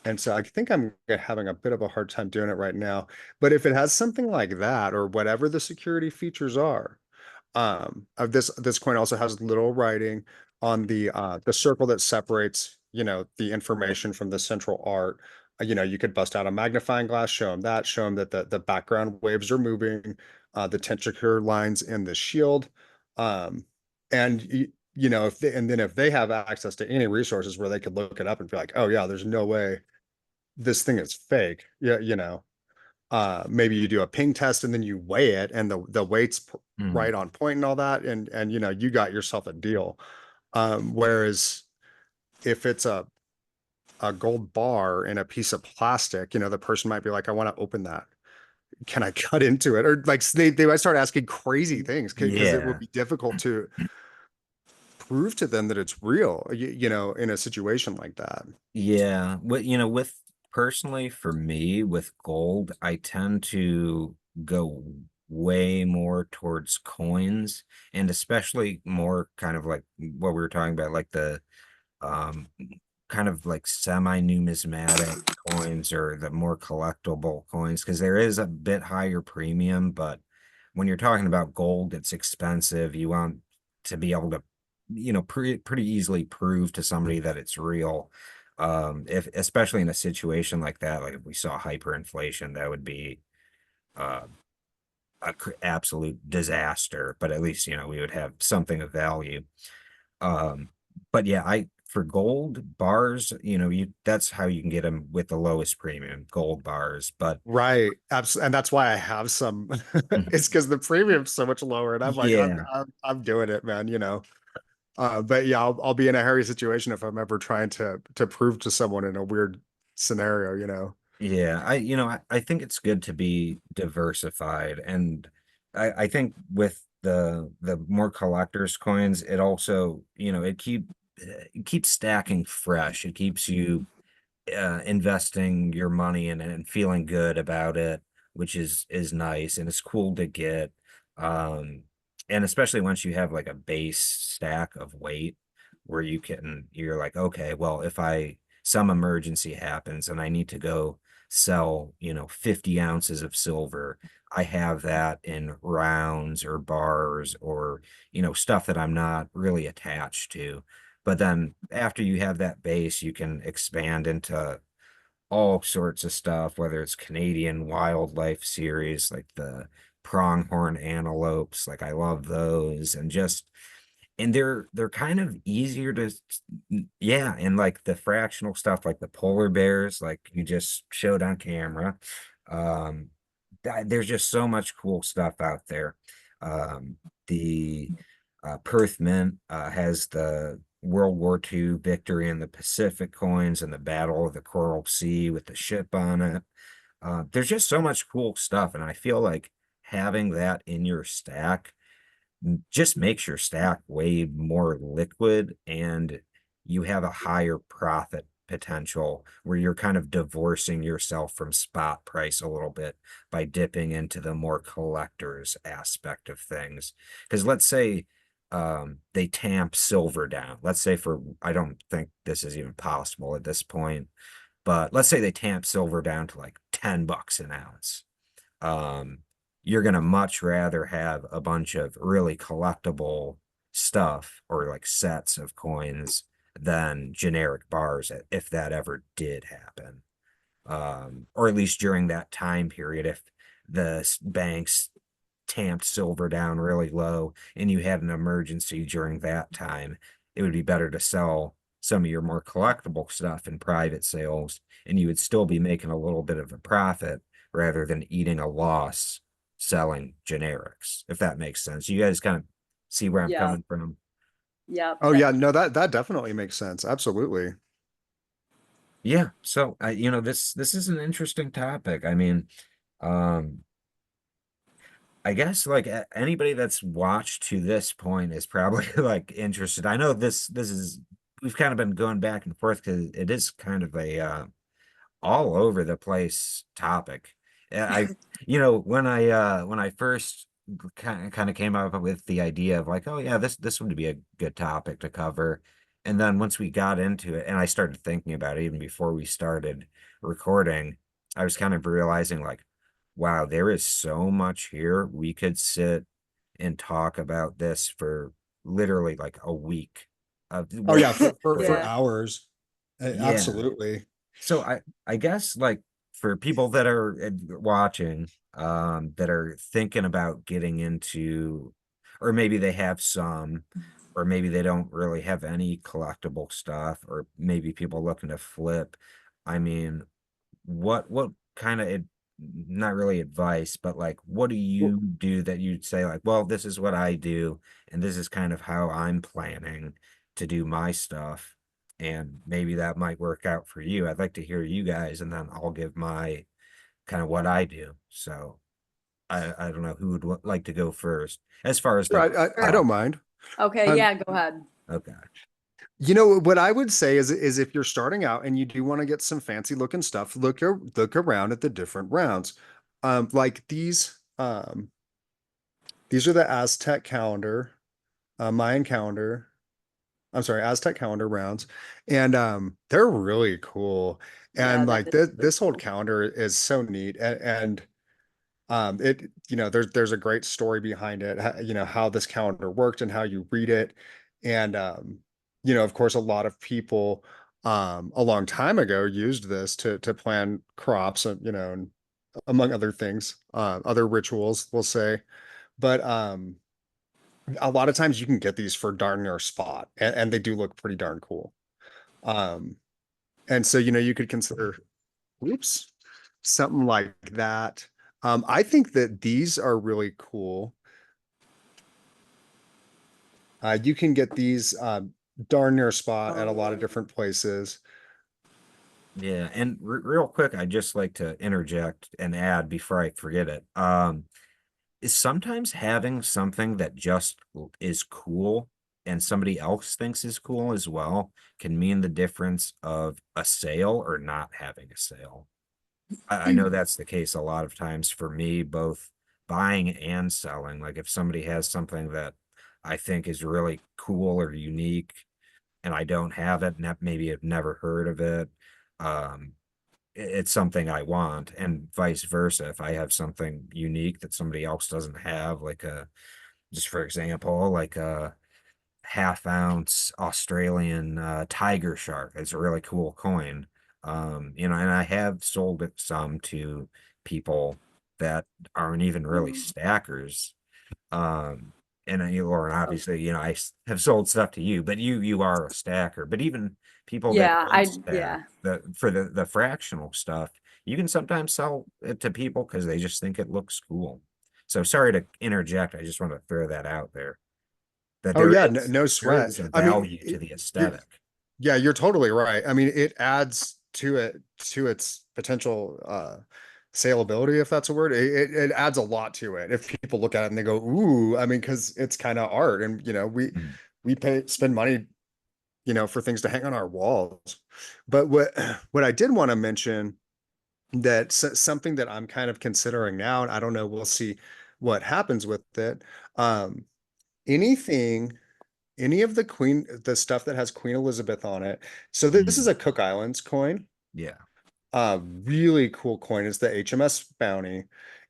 and so I think I'm having a bit of a hard time doing it right now. But if it has something like that or whatever the security features are, of this coin also has little writing on the circle that separates, the information from the central art. You could bust out a magnifying glass, show them that the background waves are moving, the temperature lines in the shield. And if they have access to any resources where they could look it up and be like, oh yeah, there's no way this thing is fake. Yeah, maybe you do a ping test and then you weigh it and the weight's mm, right on point and all that and you got yourself a deal. Whereas if it's a gold bar in a piece of plastic, the person might be like, I want to open that, can I cut into it? Or like they might start asking crazy things because it would yeah. be difficult to prove to them that it's real, in a situation like that. Yeah, with personally for me with gold, I tend to go way more towards coins, and especially more kind of like what we were talking about, like the um kind of like semi-numismatic coins or the more collectible coins, because there is a bit higher premium, but when you're talking about gold, it's expensive. You want to be able to, pretty easily prove to somebody that it's real. If especially in a situation like that, like if we saw hyperinflation, that would be uh absolute disaster, but at least, we would have something of value. Um, but yeah, I for gold bars, that's how you can get them with the lowest premium, gold bars. But Right. Absolutely. And that's why I have some. It's because the premium's so much lower. And I'm like, I'm yeah, I'm, I'm doing it, man. But yeah, I'll be in a hairy situation if I'm ever trying to prove to someone in a weird scenario. yeah, I think it's good to be diversified, and I think with the more collectors coins, it also, it keeps stacking fresh. It keeps you investing your money in it and feeling good about it, which is nice and it's cool to get. Um, and especially once you have like a base stack of weight where you're like, okay, well, if some emergency happens and I need to go sell, 50 ounces of silver, I have that in rounds or bars or, stuff that I'm not really attached to. But then after you have that base, you can expand into all sorts of stuff, whether it's Canadian wildlife series, like the pronghorn antelopes, like I love those, and they're kind of easier to, yeah, and like the fractional stuff, like the polar bears, like you just showed on camera. Um, there's just so much cool stuff out there. The Perth Mint has the World War II victory in the Pacific coins and the Battle of the Coral Sea with the ship on it. There's just so much cool stuff, and I feel like having that in your stack just makes your stack way more liquid, and you have a higher profit potential where you're kind of divorcing yourself from spot price a little bit by dipping into the more collectors aspect of things. Because let's say they tamp silver down. Let's say I don't think this is even possible at this point, but let's say they tamp silver down to like $10 an ounce. um, you're gonna much rather have a bunch of really collectible stuff or like sets of coins than generic bars if that ever did happen. Or at least during that time period, if the banks tamped silver down really low and you had an emergency during that time, it would be better to sell some of your more collectible stuff in private sales, and you would still be making a little bit of a profit rather than eating a loss selling generics, if that makes sense. You guys kind of see where I'm Yeah. coming from. Yeah. Oh yeah, no, that definitely makes sense. Absolutely. Yeah. So this is an interesting topic. I mean, um, I guess like anybody that's watched to this point is probably like interested. I know this is we've kind of been going back and forth because it is kind of a all over the place topic. When I first kind of came up with the idea of like, oh yeah, this would be a good topic to cover. And then once we got into it and I started thinking about it even before we started recording, I was kind of realizing like, wow, there is so much here. We could sit and talk about this for literally like a week. Oh Well, yeah, for Yeah. hours. yeah. Absolutely. So I guess like for people that are watching, that are thinking about getting into, or maybe they have some, or maybe they don't really have any collectible stuff, or maybe people looking to flip. I mean, what kind of, not really advice, but like what do Well, you do that you'd say like, well, this is what I do, and this is kind of how I'm planning to do my stuff, and maybe that might work out for you. I'd like to hear you guys, and then I'll give my kind of what I do. So I don't know who would like to go first as far as sure, like I don't mind. Okay. Um, Yeah. Go ahead. okay. You know what I would say is if you're starting out and you do want to get some fancy looking stuff, look around at the different rounds. Like these are the Aztec calendar, Mayan calendar. I'm sorry, Aztec calendar rounds, and they're really cool. Yeah. And That like is really this whole cool. calendar is so neat, and it there's a great story behind it, how this calendar worked and how you read it, and of course a lot of people a long time ago used this to plan crops and and among other things, other rituals we'll say, but a lot of times you can get these for darn near spot, and they do look pretty darn cool. um and so you could consider, oops, something like that. I think that these are really cool. You can get these darn near spot at a lot of Oh, different places. Yeah, and real quick, I'd just like to interject and add before I forget it. Is sometimes having something that just is cool and somebody else thinks is cool as well can mean the difference of a sale or not having a sale. I know that's the case a lot of times for me, both buying and selling. Like if somebody has something that I think is really cool or unique and I don't have it, and maybe I've never heard of it, um, it's something I want, and vice versa. If I have something unique that somebody else doesn't have, like just for example, like a half-ounce Australian tiger shark, it's a really cool coin. And I have sold it some to people that aren't even really stackers. Um, and Lauren, obviously, have sold stuff to you, but you are a stacker. But even people that Yeah, don't stack, yeah. for the fractional stuff, you can sometimes sell it to people because they just think it looks cool. So sorry to interject. I just want to throw that out there. That Oh yeah, no there sweat. is a I mean, value to the you're, aesthetic. yeah, you're totally right. I mean, it adds to its potential saleability, if that's a word. It adds a lot to it. If people look at it and they go, "Ooh," I mean, because it's kind of art, and Mm. we spend money, for things to hang on our walls. But what I did want to mention, that something that I'm kind of considering now, and I don't know, we'll see what happens with it. Um, anything any of the stuff that has Queen Elizabeth on it. So this is Mm. a Cook Islands coin. Yeah. Really cool coin is the HMS Bounty.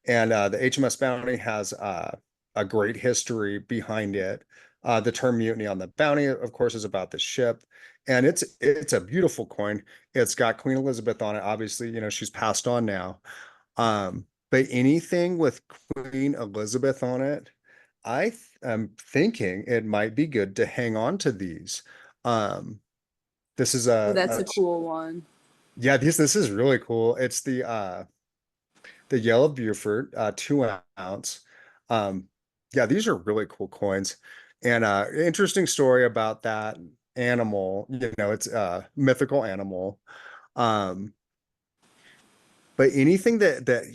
And the HMS Bounty has a great history behind it. The term mutiny on the Bounty, of course, is about the ship. And it's a beautiful coin. It's got Queen Elizabeth on it. Obviously, she's passed on now. But anything with Queen Elizabeth on it, am thinking it might be good to hang on to these. Um, this is Oh, that's a cool one. yeah, this is really cool. It's the Yellow Buford, 2 ounce. Um, yeah, these are really cool coins. And interesting story about that animal. It's a mythical animal. Um, but anything that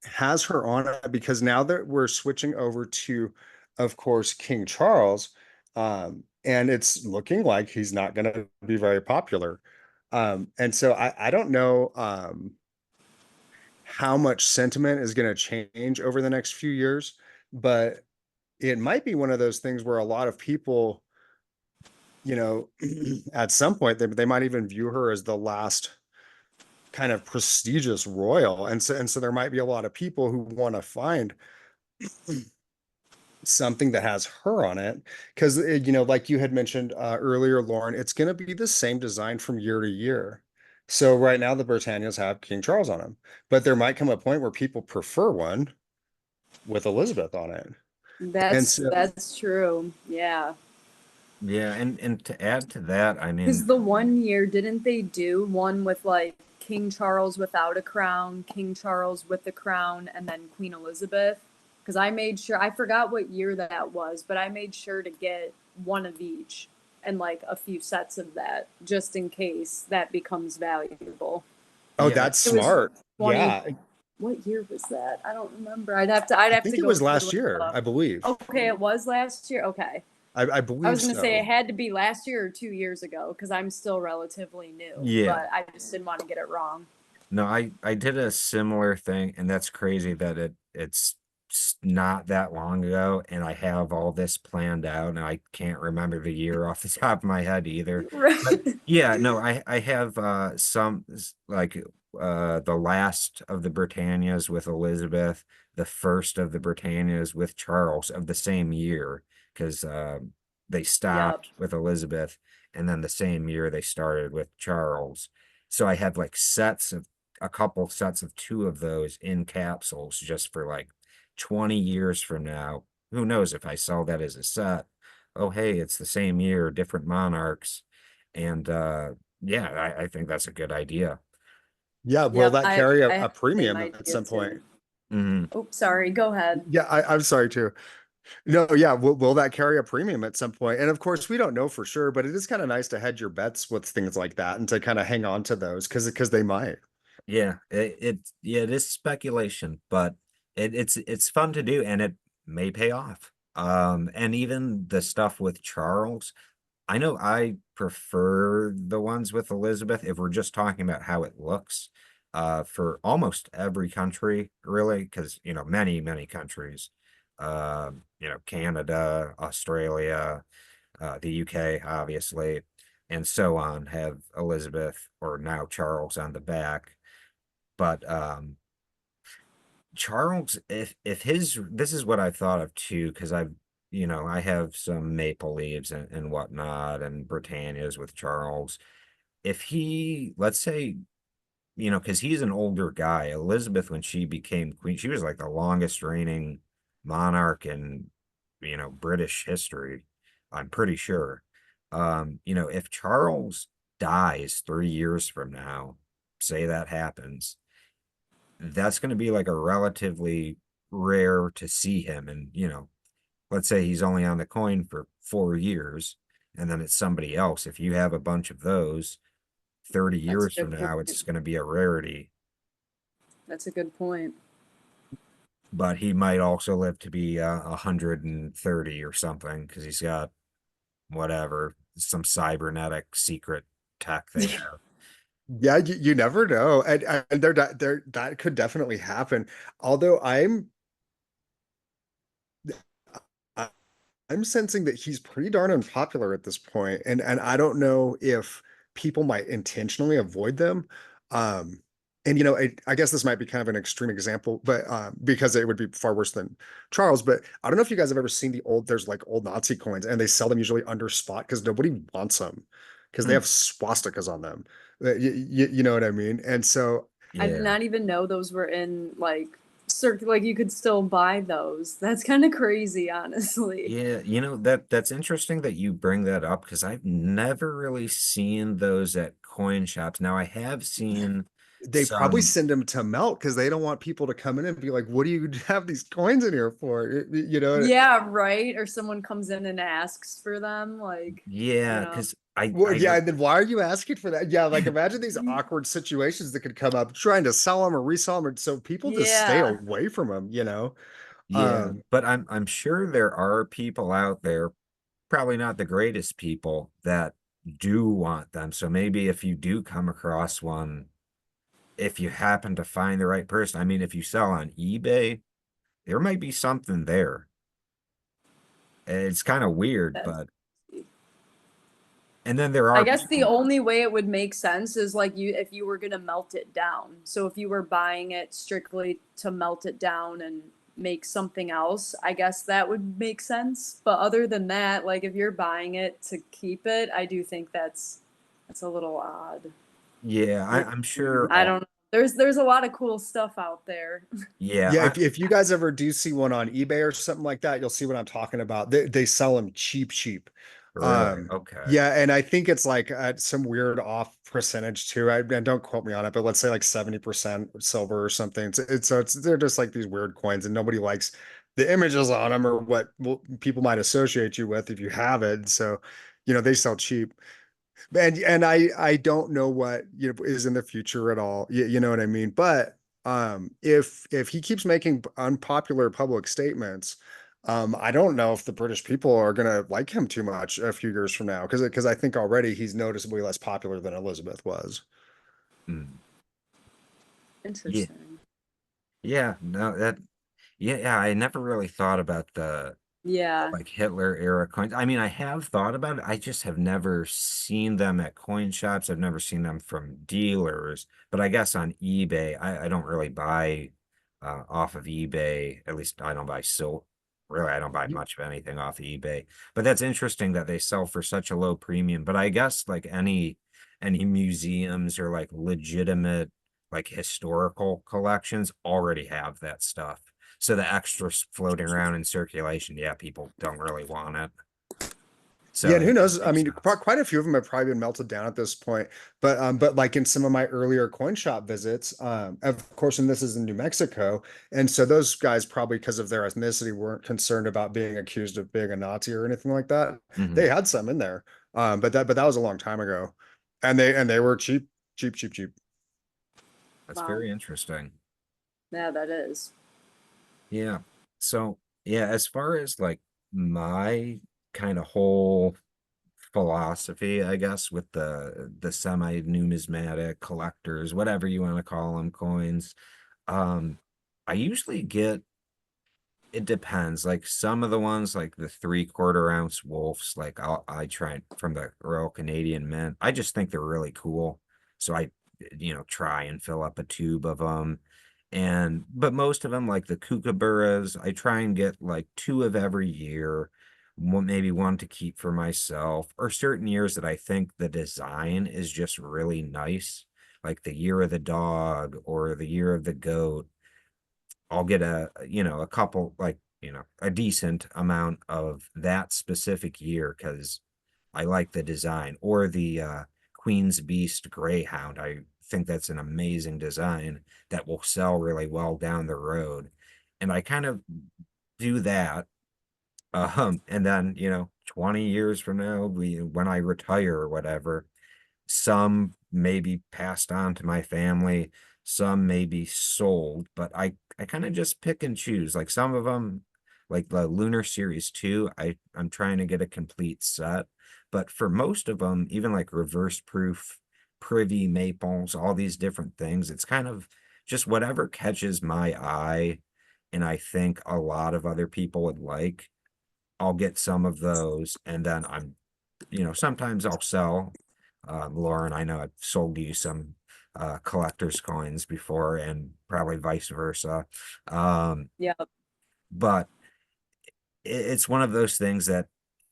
has her on it, because now that we're switching over to, of course, King Charles, and it's looking like he's not going to be very popular. And so I don't know how much sentiment is going to change over the next few years, but it might be one of those things where a lot of people, you know, at some point they might even view her as the last kind of prestigious royal. And so there might be a lot of people who want to find something that has her on it, because like you had mentioned earlier, Lauren, it's going to be the same design from year to year. So right now the Britannias have King Charles on them, but there might come a point where people prefer one with Elizabeth on it. And so That's true. Yeah. Yeah, and to add to that, I Because mean, the one year, didn't they do one with like King Charles without a crown, King Charles with the crown, and then Queen Elizabeth? Because I made sure, I forgot what year that was, but I made sure to get one of each and like a few sets of that just in case that becomes valuable. oh, yeah, that's It was smart. 20, Yeah, what year was that? I don't remember. I'd I have to think it go was through last and year, look. I believe. Okay, it was last year. Okay. I I believe was gonna say it so. had to be last year or 2 years ago because I'm still relatively new, yeah. but I just didn't want to get it wrong. No, I did a similar thing, and that's crazy that not that long ago, and I have all this planned out, and I can't remember the year off the top of my head either. But Right. yeah, no, I have like the last of the Britannias with Elizabeth, the first of the Britannias with Charles of the same year, because they Yep. stopped with Elizabeth, and then the same year they started with Charles. So I have like a couple sets of two of those in capsules just for like 20 years from now. Who knows if I sell that as a set? Oh, hey, it's the same year, different monarchs. And yeah, I think that's a good idea. Yeah, will Yeah, that carry I a have the same premium at idea some point? too. Mhm. Oops, sorry. Go ahead. Yeah, I'm sorry too. No, yeah, will that carry a premium at some point? And of course, we don't know for sure, but it is kind of nice to hedge your bets with things like that and to kind of hang on to those because they might. Yeah, yeah, it is speculation, but it's fun to do, and it may pay off. And even the stuff with Charles, I know I prefer the ones with Elizabeth if we're just talking about how it looks. for almost every country, really, because many countries, Canada, Australia, the UK, obviously, and so on, have Elizabeth or now Charles on the back. But Charles, if his this is what I thought of too, because I have some maple leaves and whatnot and Britannias with Charles. If he, let's say, because he's an older guy, Elizabeth, when she became queen, she was like the longest reigning monarch in, British history, I'm pretty sure. If Charles dies 3 years from now, say that happens, that's going to be like a relatively rare to see him. And, let's say he's only on the coin for 4 years and then it's somebody else. If you have a bunch of those 30 That's a years from good now, point. it's going to be a rarity. That's a good point. But he might also live to be 130 or something because he's got whatever, some cybernetic secret tech they have. Yeah, you never know. And there that could definitely happen. Although I- I'm sensing that he's pretty darn unpopular at this point, and I don't know if people might intentionally avoid them. Um, and I guess this might be kind of an extreme example, but because it would be far worse than Charles. But I don't know if you guys have ever seen there's like old Nazi coins, and they sell them usually under spot because nobody wants them because they Hmm. have swastikas on them. You know what I mean? And so I did Yeah. not even know those were in like like you could still buy those. That's kind of crazy, honestly. Yeah, that's interesting that you bring that up because I've never really seen those at coin shops. Now I have seen they probably some. send them to melt because they don't want people to come in and be like, "What do you have these coins in here for?" You know, Yeah, right. Or someone comes in and asks for them, like, you Yeah, know. because I well, I yeah, and then why are you asking for that? Yeah, like imagine these awkward situations that could come up trying to sell them or resell them, and so people just stay Yeah. away from them. yeah, Um, but I'm sure there are people out there, probably not the greatest people, that do want them. So maybe if you do come across one, if you happen to find the right person, I mean, if you sell on eBay, there might be something there. It's kind of weird, That's but and then there I are guess the people. only way it would make sense is like you if you were gonna melt it down. So if you were buying it strictly to melt it down and make something else, I guess that would make sense. But other than that, like if you're buying it to keep it, I do think that's a little odd. Yeah, I'm sure. I don't know. There's a lot of cool stuff out there. Yeah, yeah, if you guys ever do see one on eBay or something like that, you'll see what I'm talking about. They sell them cheap. really. Okay. Yeah, and I think it's like some weird off percentage too. And don't quote me on it, but let's say like 70% silver or something. They're just like these weird coins, and nobody likes the images on them or what people might associate you with if you have it. So, they sell cheap. And I don't know what is in the future at all. You know what I mean? But if he keeps making unpopular public statements, I don't know if the British people are gonna like him too much a few years from now because I think already he's noticeably less popular than Elizabeth was. Mm. Yeah, Interesting. yeah, no, yeah, I never really thought about the Yeah. like Hitler era coins. I mean, I have thought about it. I just have never seen them at coin shops. I've never seen them from dealers, but I guess on eBay, I don't really buy off of eBay. At least I don't buy really, I don't buy much of anything off of eBay. But that's interesting that they sell for such a low premium. But I guess like any museums or like legitimate like historical collections already have that stuff. So the extras floating around in circulation, yeah, people don't really want it. Yeah, So and who it knows? I makes mean, sense. quite a few of them have probably been melted down at this point. But like in some of my earlier coin shop visits, of course, and this is in New Mexico, and so those guys probably because of their ethnicity weren't concerned about being accused of being a Nazi or anything like that. They Hmm. had some in there, but that was a long time ago, and they were cheap. That's Wow. very interesting. Yeah, that is. Yeah. So yeah, as far as like my kind of whole philosophy, I guess, with the semi-numismatic collectors, whatever you want to call them, coins. Um, I usually get it depends. Like some of the ones, like the 3/4 ounce wolves, like I try from the Royal Canadian Mint. I just think they're really cool. So I, try and fill up a tube of them. But most of them, like the kookaburras, I try and get like two of every year, maybe one to keep for myself, or certain years that I think the design is just really nice, like the year of the dog or the year of the goat. I'll get a couple, like, a decent amount of that specific year because I like the design. Or the Queen's Beast Greyhound. I think that's an amazing design that will sell really well down the road. And I kind of do that. And then, 20 years from now, when I retire or whatever, some may be passed on to my family, some may be sold, but I kind of just pick and choose. Like some of them, like the Lunar Series 2, I'm trying to get a complete set. But for most of them, even like reverse proof, privy maples, all these different things, it's kind of just whatever catches my eye. And I think a lot of other people would like, I'll get some of those. And then sometimes I'll sell. Lauren, I know I've sold you some collector's coins before and probably vice versa. Yeah. But it's one of those things that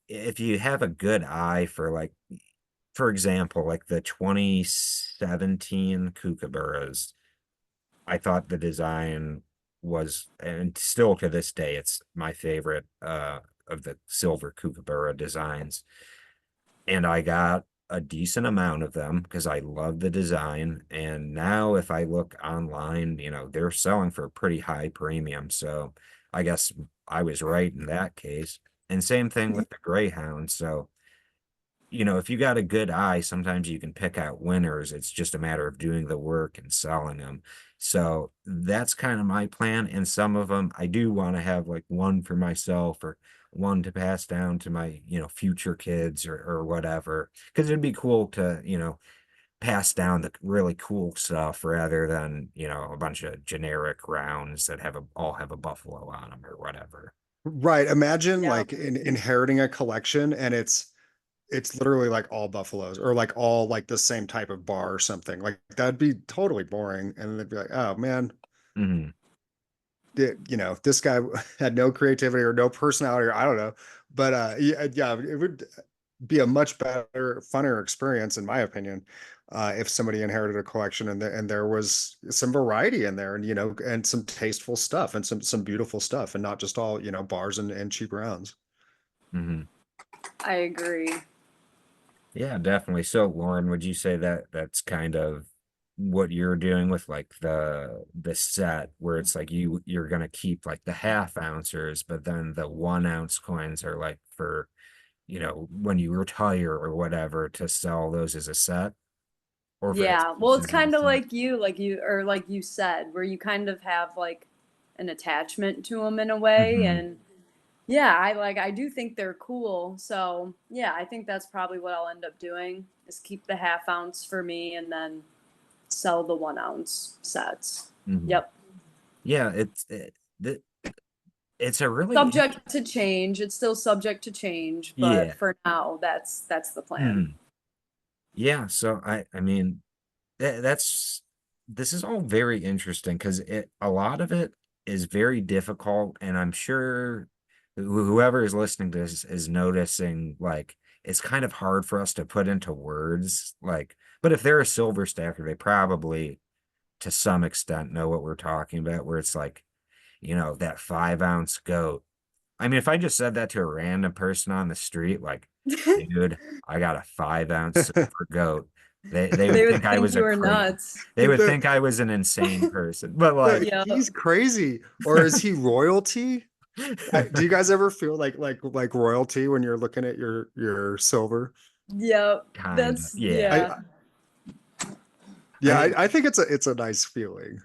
if you have a good eye for, like, for example, like the 2017 kookaburras, I thought the design was, and still to this day, it's my favorite of the silver kookaburra designs. And I got a decent amount of them because I love the design. And now if I look online, they're selling for a pretty high premium. So I guess I was right in that case. And same thing with the Greyhound. So, if you got a good eye, sometimes you can pick out winners. It's just a matter of doing the work and selling them. So that's kind of my plan. And some of them I do want to have, like, one for myself or one to pass down to my, future kids or whatever. Because it'd be cool to, pass down the really cool stuff rather than, a bunch of generic rounds that all have a buffalo on them or whatever. Right. Imagine Yeah. like inheriting a collection and it's literally like all buffaloes or like all like the same type of bar or something. Like that'd be totally boring. And they'd be like, oh man, Hmm. this guy had no creativity or no personality or I don't know. But yeah, it would be a much better, funner experience, in my opinion, if somebody inherited a collection and there was some variety in there and and some tasteful stuff and some beautiful stuff and not just all bars and cheap rounds. Hmm. I agree. Yeah, definitely. So, Lauren, would you say that that's kind of what you're doing with, like, the set where it's like you're gonna keep like the half ouncers, but then the 1 ounce coins are like for, when you retire or whatever to sell those as a set or for Yeah. Well, it's as a kind of set? like you said, where you kind of have like an attachment to them in a way. Hmm. And yeah, I do think they're cool. So yeah, I think that's probably what I'll end up doing is keep the half ounce for me and then sell the 1 ounce sets. Hmm. Yep. Yeah, it's a really Subject to change. It's still subject to change, but yeah. for now, that's the plan. Mhm. Yeah, so I mean, that's this is all very interesting because a lot of it is very difficult, and I'm sure whoever is listening to this is noticing, like, it's kind of hard for us to put into words, like, but if they're a silver stacker, they probably to some extent know what we're talking about, where it's like, that 5 ounce goat. I mean, if I just said that to a random person on the street, like, dude, I got a 5 ounce silver goat, they would They think would I think was you a were crazy, nuts. they would think I was an insane person. But like, Yeah. He's crazy, or is he royalty? Do you guys ever feel like royalty when you're looking at your silver? Yep. kind of, That's yeah. I yeah. I yeah, mean, I think it's a nice feeling.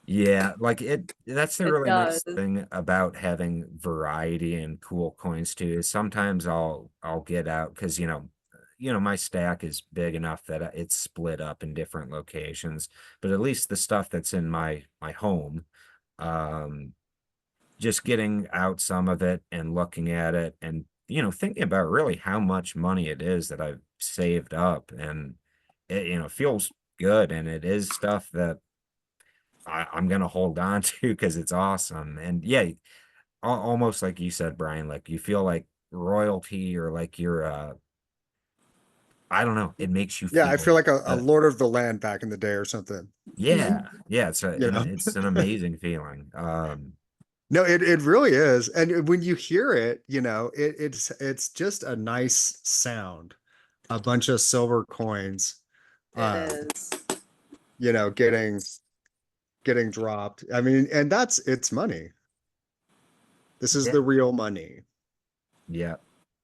Yeah, like that's the It really does. nice thing about having variety and cool coins too, is sometimes I'll get out because my stack is big enough that it's split up in different locations, but at least the stuff that's in my home, um, just getting out some of it and looking at it and thinking about really how much money it is that I've saved up, and it feels good, and it is stuff that I'm gonna hold on to because it's awesome. And yeah, almost like you said, Brian, like you feel like royalty, or like you're I don't know, it makes you Yeah, I feel feel like a good. Lord of the Land back in the day or something. Yeah, yeah, You know? it's an amazing feeling. No, it really is. And when you hear it, it's just a nice sound. A bunch of silver coins, It um, is. you know, getting dropped. I mean, and it's money. This is Yeah, the real money. yeah,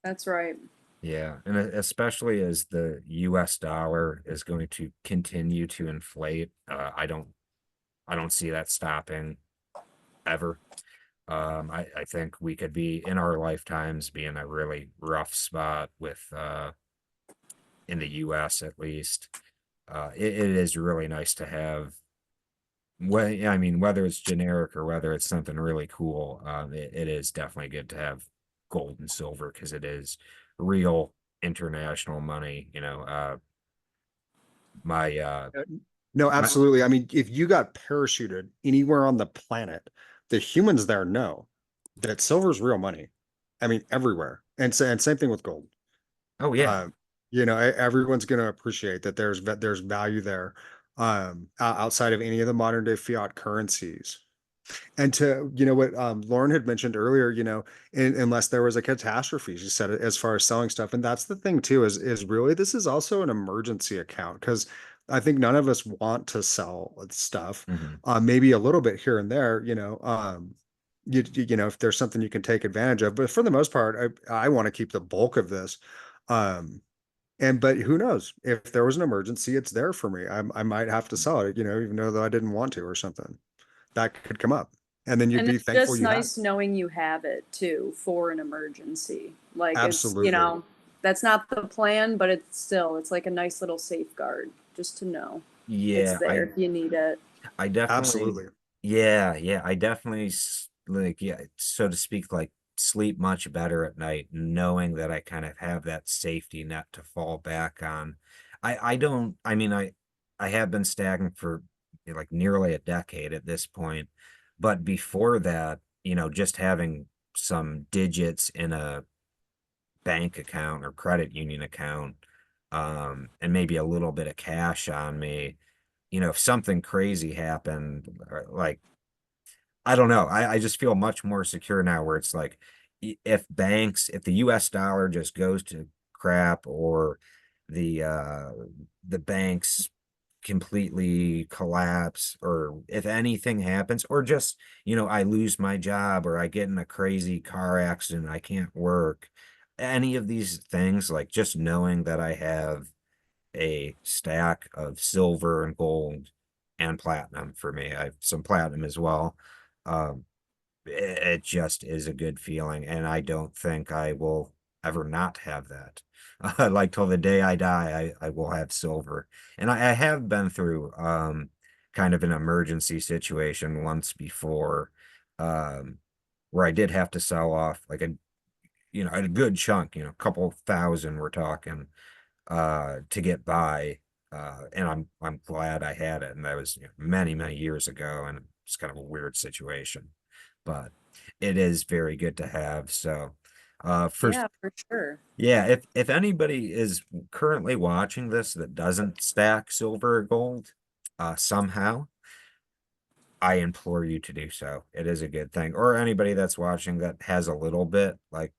That's right. yeah, and especially as the US dollar is going to continue to inflate, I don't see that stopping ever. I think we could be in our lifetimes be in a really rough spot with in the US at least. It is really nice to have, I mean, whether it's generic or whether it's something really cool, it is definitely good to have gold and silver because it is real international money. My Uh, No, my absolutely. I mean, if you got parachuted anywhere on the planet, the humans there know that silver's real money. I mean, everywhere. And same thing with gold. oh yeah. Um, everyone's going to appreciate that there's value there, outside of any of the modern day fiat currencies. And to, what Lauren had mentioned earlier, unless there was a catastrophe, she said, as far as selling stuff. And that's the thing too, is really this is also an emergency account, because I think none of us want to sell stuff. Mhm. Maybe a little bit here and there, if there's something you can take advantage of. But for the most part, I want to keep the bulk of this. Um, but who knows, if there was an emergency, it's there for me. I might have to sell it, even though I didn't want to or something that could come up. And then you'd And be it's thankful just you had it. nice knowing you have it too for an emergency. Like it's, Absolutely. that's not the plan, but it's like a nice little safeguard just to know it's Yeah, there if you need it. I definitely, Absolutely. yeah, I definitely like, yeah, so to speak, like sleep much better at night, knowing that I kind of have that safety net to fall back on. I don't, I mean, I have been stacking for like nearly a decade at this point, but before that, just having some digits in a bank account or credit union account, and maybe a little bit of cash on me, if something crazy happened, or like, I don't know, I just feel much more secure now where it's like, if the US dollar just goes to crap, or the banks completely collapse, or if anything happens, or just, I lose my job, or I get in a crazy car accident, I can't work, any of these things, like just knowing that I have a stack of silver and gold and platinum. For me, I have some platinum as well. Um, it just is a good feeling, and I don't think I will ever not have that. Like till the day I die, I will have silver. And I have been through kind of an emergency situation once before, um, where I did have to sell off like a good chunk, a couple thousand we're talking, to get by. And I'm glad I had it. And that was, many, many years ago, and it's kind of a weird situation, but it is very good to have. So, for Yeah, for sure. yeah, if anybody is currently watching this that doesn't stack silver or gold, somehow, I implore you to do so. It is a good thing. Or anybody that's watching that has a little bit, like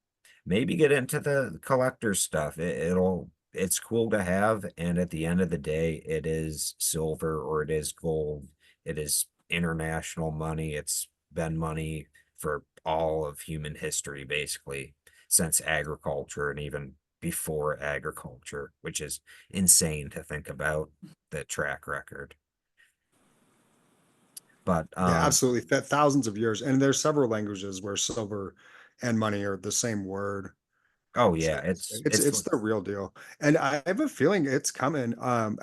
maybe get into the collector stuff. It's cool to have. And at the end of the day, it is silver or it is gold. It is international money. It's been money for all of human history, basically, since agriculture and even before agriculture, which is insane to think about the track record. But Yeah, absolutely. Thousands of years. And there's several languages where silver and money are the same word. oh So yeah, it's it's the real deal. And I have a feeling it's coming.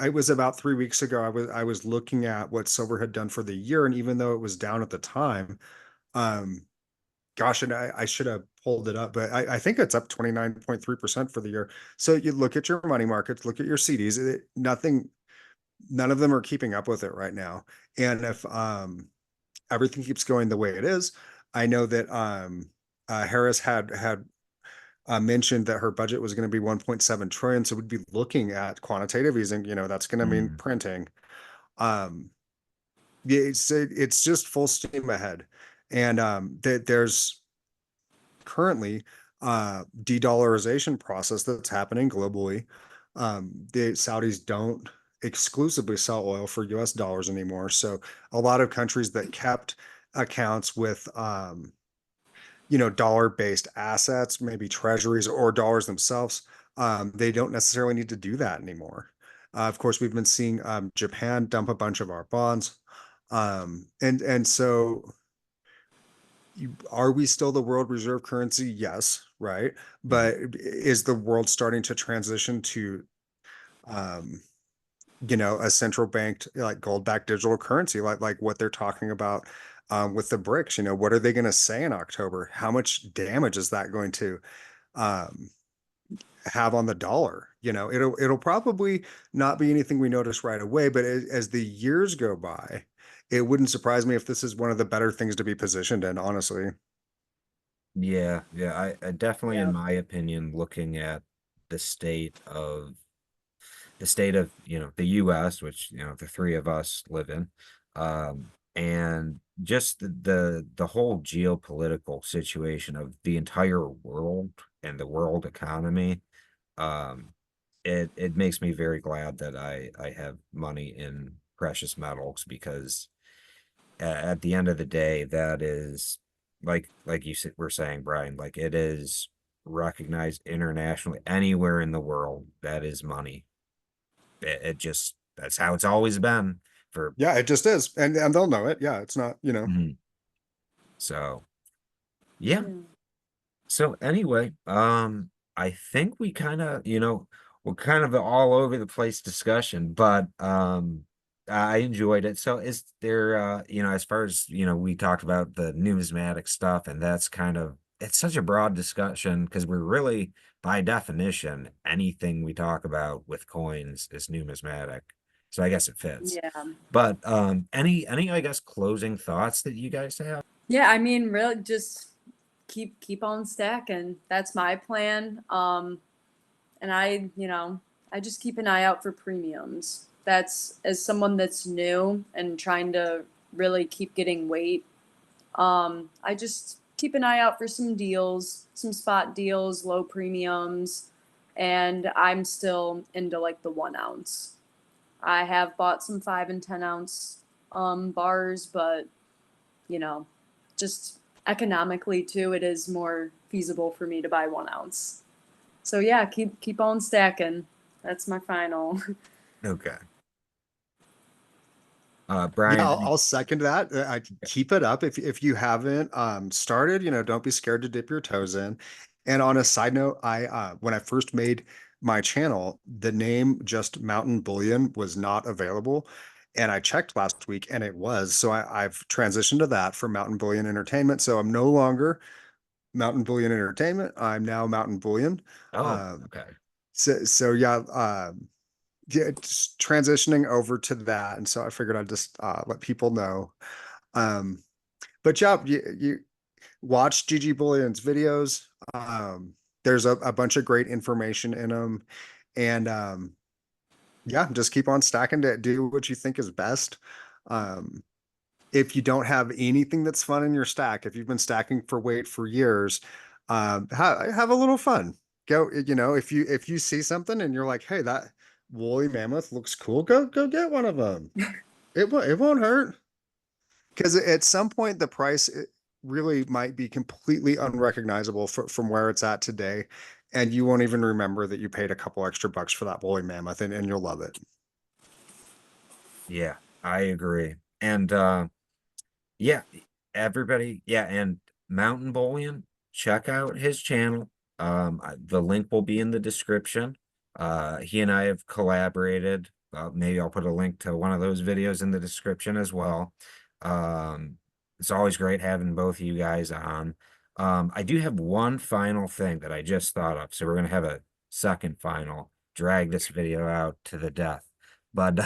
It was about 3 weeks ago. I was looking at what silver had done for the year, and even though it was down at the time, um, gosh, and I should have pulled it up, but I think it's up 29.3% for the year. So you look at your money markets, look at your CDs, none of them are keeping up with it right now. And if everything keeps going the way it is, I know that Harris had mentioned that her budget was going to be 1.7 trillion. So we'd be looking at quantitative easing, that's going to mean mm, printing. Um, yeah, it's just full steam ahead. And there's currently de-dollarization process that's happening globally. The Saudis don't exclusively sell oil for US dollars anymore. So a lot of countries that kept accounts with dollar-based assets, maybe treasuries or dollars themselves, they don't necessarily need to do that anymore. Of course, we've been seeing Japan dump a bunch of our bonds. And so are we still the world reserve currency? Yes, right. mm, But is the world starting to transition to um, a central banked like gold-backed digital currency, like what they're talking about with the BRICS? What are they going to say in October? How much damage is that going to um, have on the dollar? It'll probably not be anything we notice right away, but as the years go by, it wouldn't surprise me if this is one of the better things to be positioned in, honestly. yeah, I definitely, in Yeah. my opinion, looking at the state of the US, which the three of us live in, and just the whole geopolitical situation of the entire world and the world economy. um it makes me very glad that I have money in precious metals, because at the end of the day, that is, like you said, we're saying, Brian, like, it is recognized internationally anywhere in the world. That is money. It just, that's how it's always been for. Yeah, it just is. And they'll know it. Yeah, it's not. Mhm. So yeah. Yeah. So anyway, I think we're kind of all over the place discussion, but I enjoyed it. So is there as far as we talked about the numismatic stuff, and that's kind of, it's such a broad discussion, because we're really, by definition, anything we talk about with coins is numismatic. So I guess it fits. Yeah. But any I guess closing thoughts that you guys have? Yeah, I mean, really just keep on stacking. That's my plan. And I just keep an eye out for premiums. That's, as someone that's new and trying to really keep getting weight. I just keep an eye out for some deals, some spot deals, low premiums, and I'm still into like the 1 ounce. I have bought some 5 and 10 ounce bars, but you know, just economically too, it is more feasible for me to buy 1 ounce. So yeah, keep on stacking. That's my final. Okay. Yeah, Brian, I'll second that. I keep it up if you haven't started, don't be scared to dip your toes in. And on a side note, I when I first made my channel, the name just Mountain Bullion was not available. And I checked last week and it was. So I've transitioned to that for Mountain Bullion Entertainment. So I'm no longer Mountain Bullion Entertainment. I'm now Mountain Bullion. oh, Um, okay. so yeah, yeah, just transitioning over to that. And so I figured I'd just let people know. Um, but yeah, you watch GG Bullion's videos. There's a bunch of great information in them. And yeah, just keep on stacking to do what you think is best. Um, if you don't have anything that's fun in your stack, if you've been stacking for weight for years, have a little fun. Go, if you see something and you're like, hey, that woolly mammoth looks cool, go get one of them. It won't hurt, because at some point the price really might be completely unrecognizable from where it's at today, and you won't even remember that you paid a couple extra bucks for that woolly mammoth, and you'll love it. Yeah, I agree. And Yeah, everybody, yeah, and Mountain Bullion, check out his channel. The link will be in the description. He and I have collaborated. Maybe I'll put a link to one of those videos in the description as well. Um, it's always great having both of you guys on. I do have one final thing that I just thought of, so we're gonna have a second final, drag this video out to the death. But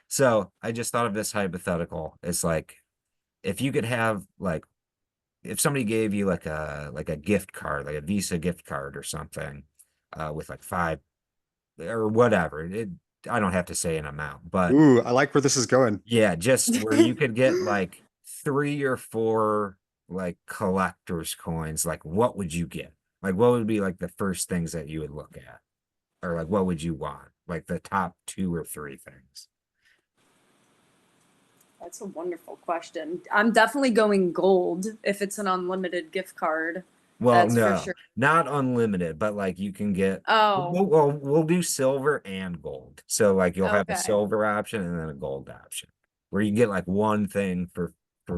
so I just thought of this hypothetical. It's like if you could have like if somebody gave you like a gift card, like a Visa gift card or something, with like five or whatever. I don't have to say an amount, but Ooh, I like where this is going. yeah, just where you could get like three or four like collector's coins, like what would you get? Like what would be like the first things that you would look at? Or like what would you want? Like the top two or three things. That's a wonderful question. I'm definitely going gold if it's an unlimited gift card. Well, That's for no, sure. not unlimited, but like you can get, Oh, we'll do silver and gold. So like you'll have a okay. silver option and then a gold option where you can get like one thing for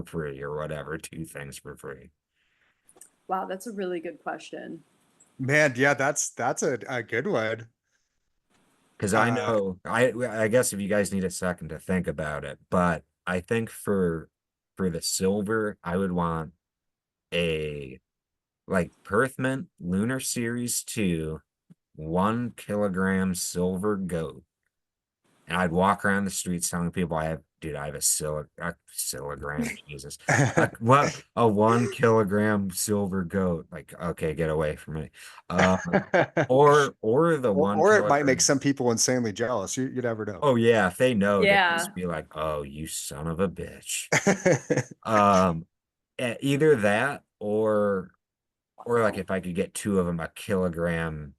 free or whatever, two things for free. Wow, that's a really good question. Man, yeah, that's a good one. Because I Uh, know, I guess if you guys need a second to think about it, but I think for the silver, I would want a like Perth Mint Lunar Series 2, 1 kilogram silver goat. And I'd walk around the streets telling people I have a kilogram, Jesus. A 1 kilogram silver goat. Like, okay, get away from me. Uh, or the one or it might make kilogram. some people insanely jealous. You never know. Oh yeah, if they know, they Yeah. just be like, oh, you son of a bitch. Um, either that or like if I could get two of them, a kilogram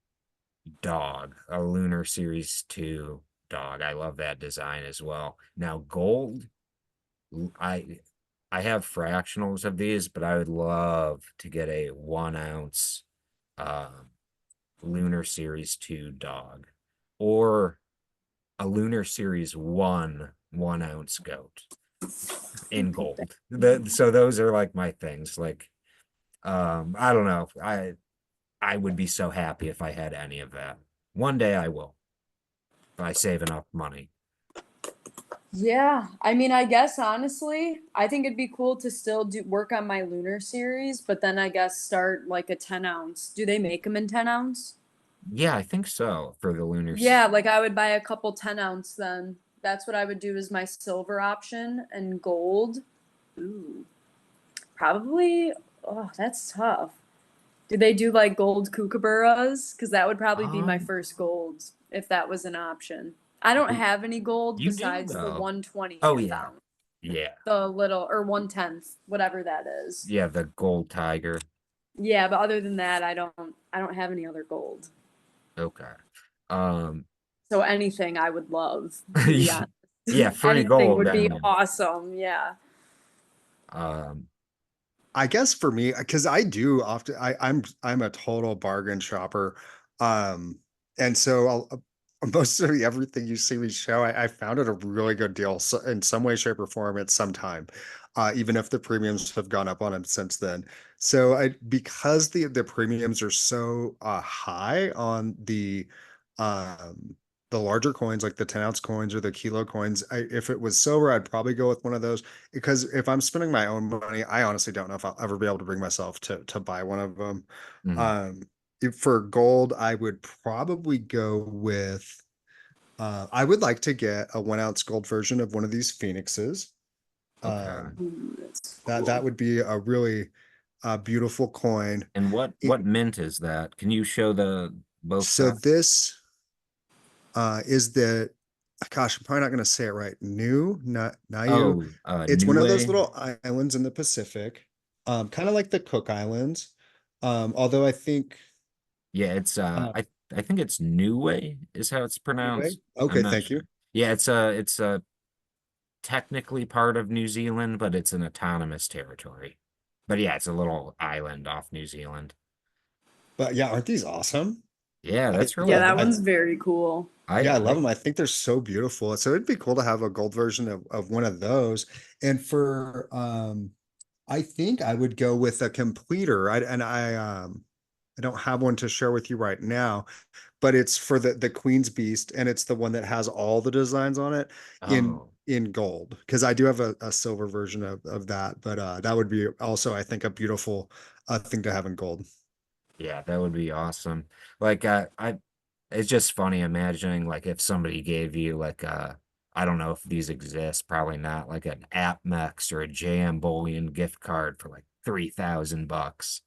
dog, a Lunar Series 2 dog. I love that design as well. Now, gold, I I have fractionals of these, but I would love to get a 1 ounce Lunar Series 2 dog or a Lunar Series 1 1 ounce goat in gold. So those are like my things. Like I don't know. I would be so happy if I had any of that. One day I will. If I save enough money. Yeah, I mean, I guess honestly, I think it'd be cool to still do work on my lunar series, but then I guess start like a 10 ounce. Do they make them in 10 ounce? Yeah, I think so for the lunars. Yeah, like I would buy a couple 10 ounce then. That's what I would do as my silver option and gold. Ooh, probably. Oh, that's tough. Do they do like gold kookaburras? Because that would probably be my Um, first gold if that was an option. I don't have any gold you do besides the though. 120 Oh I yeah. found. Yeah. The little or 1/10, whatever that is. Yeah, the gold tiger. Yeah, but other than that, I don't have any other gold. Okay. Um So anything I would love, to be honest. yeah, free Anything gold, would I be mean. awesome. Yeah. Um I guess for me, because I do often, I'm a total bargain shopper, and so most of everything you see me show, I found it a really good deal, so in some way, shape, or form at some time, even if the premiums have gone up on them since then. So I because the premiums are so high on the larger coins, like the 10 ounce coins or the kilo coins, if it was silver, I'd probably go with one of those because if I'm spending my own money, I honestly don't know if I'll ever be able to bring myself to buy one of them. mhm. Um, for gold, I would probably go with I would like to get a 1 ounce gold version of one of these phoenixes. Okay. Ooh, that's That cool. would be a really beautiful coin. And It- what mint is that? Can you show the both so sides? this is the gosh, I'm probably not going to say it right. Not Niu. Oh, It's one of those Niue. little islands in the Pacific, kind of like the Cook Islands. Although I think Yeah, it's uh, I think it's Niue is how it's anyway. pronounced. I'm Okay, not thank sure. you. Yeah, it's technically part of New Zealand, but it's an autonomous territory. But yeah, it's a little island off New Zealand. But yeah, aren't these awesome? Yeah, I that's really Yeah, love. that I one's very cool. Yeah, I love I them. I think they're so beautiful. So it'd be cool to have a gold version of one of those. And for I think I would go with a completer. I don't have one to share with you right now, but it's for the Queen's Beast, and it's the one that has all the designs on it oh in gold. Because I do have a silver version of that, but that would be also, I think, a beautiful thing to have in gold. yeah, that would be awesome. Like I it's just funny imagining like if somebody gave you like I don't know if these exist, probably not, like an AppMex or a JM Bullion gift card for like $3,000.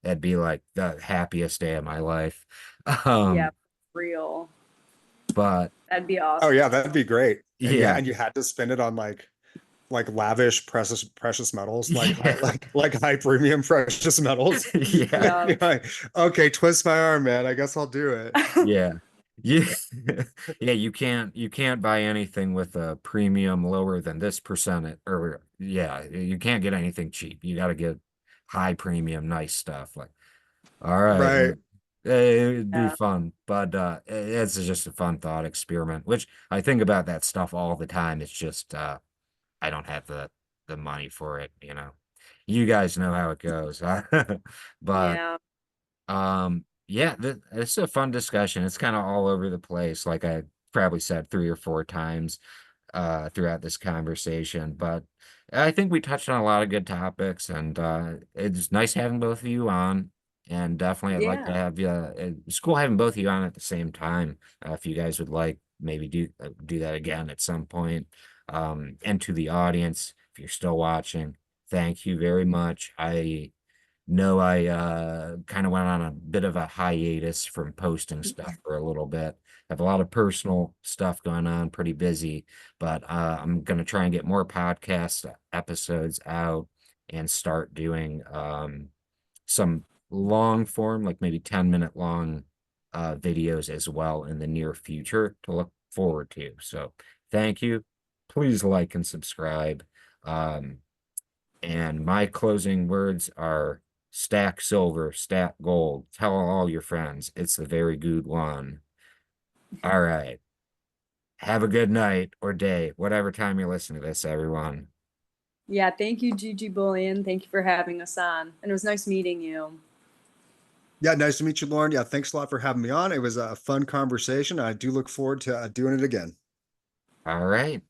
That'd be like the happiest day of my life. Yeah, Um, real. but That'd be Oh awesome. yeah, that'd be great. yeah, And you had to spend it on like lavish precious metals, yeah, like high premium precious metals. yeah, Yeah. You're like, okay, twist my arm, man. I guess I'll do it. yeah. Yeah, yeah, you can't buy anything with a premium lower than this percentage, or yeah, you can't get anything cheap. You got to get high premium, nice stuff. Like, all right, Right. it'd be Yeah. fun, but it's just a fun thought experiment, which I think about that stuff all the time. It's just I don't have the money for it, you know. You guys know how it goes. But Yeah. yeah, it's a fun discussion. It's kind of all over the place, like I probably said 3 or 4 times throughout this conversation. But I think we touched on a lot of good topics, and it's nice having both of you on. And definitely, I'd like to Yeah. have you. It's cool having both of you on at the same time. If you guys would like, maybe do that again at some point. And to the audience, if you're still watching, thank you very much. I know I kind of went on a bit of a hiatus from posting stuff for a little bit. I have a lot of personal stuff going on, pretty busy, but I'm gonna try and get more podcast episodes out and start doing some long form, like maybe 10-minute long videos as well in the near future to look forward to. So thank you. Please like and subscribe. Um, and my closing words are stack silver, stack gold. Tell all your friends. It's a very good one. All right. Have a good night or day, whatever time you're listening to this, everyone. Yeah. Thank you, Gigi Bullion. Thank you for having us on. And it was nice meeting you. Yeah, nice to meet you, Lauren. Yeah, thanks a lot for having me on. It was a fun conversation. I do look forward to doing it again. All right.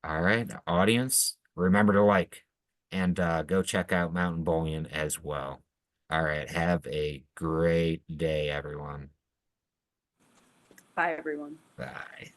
All right. Audience, remember to like and go check out Mountain Bullion as well. All right. Have a great day, everyone. Bye, everyone. Bye.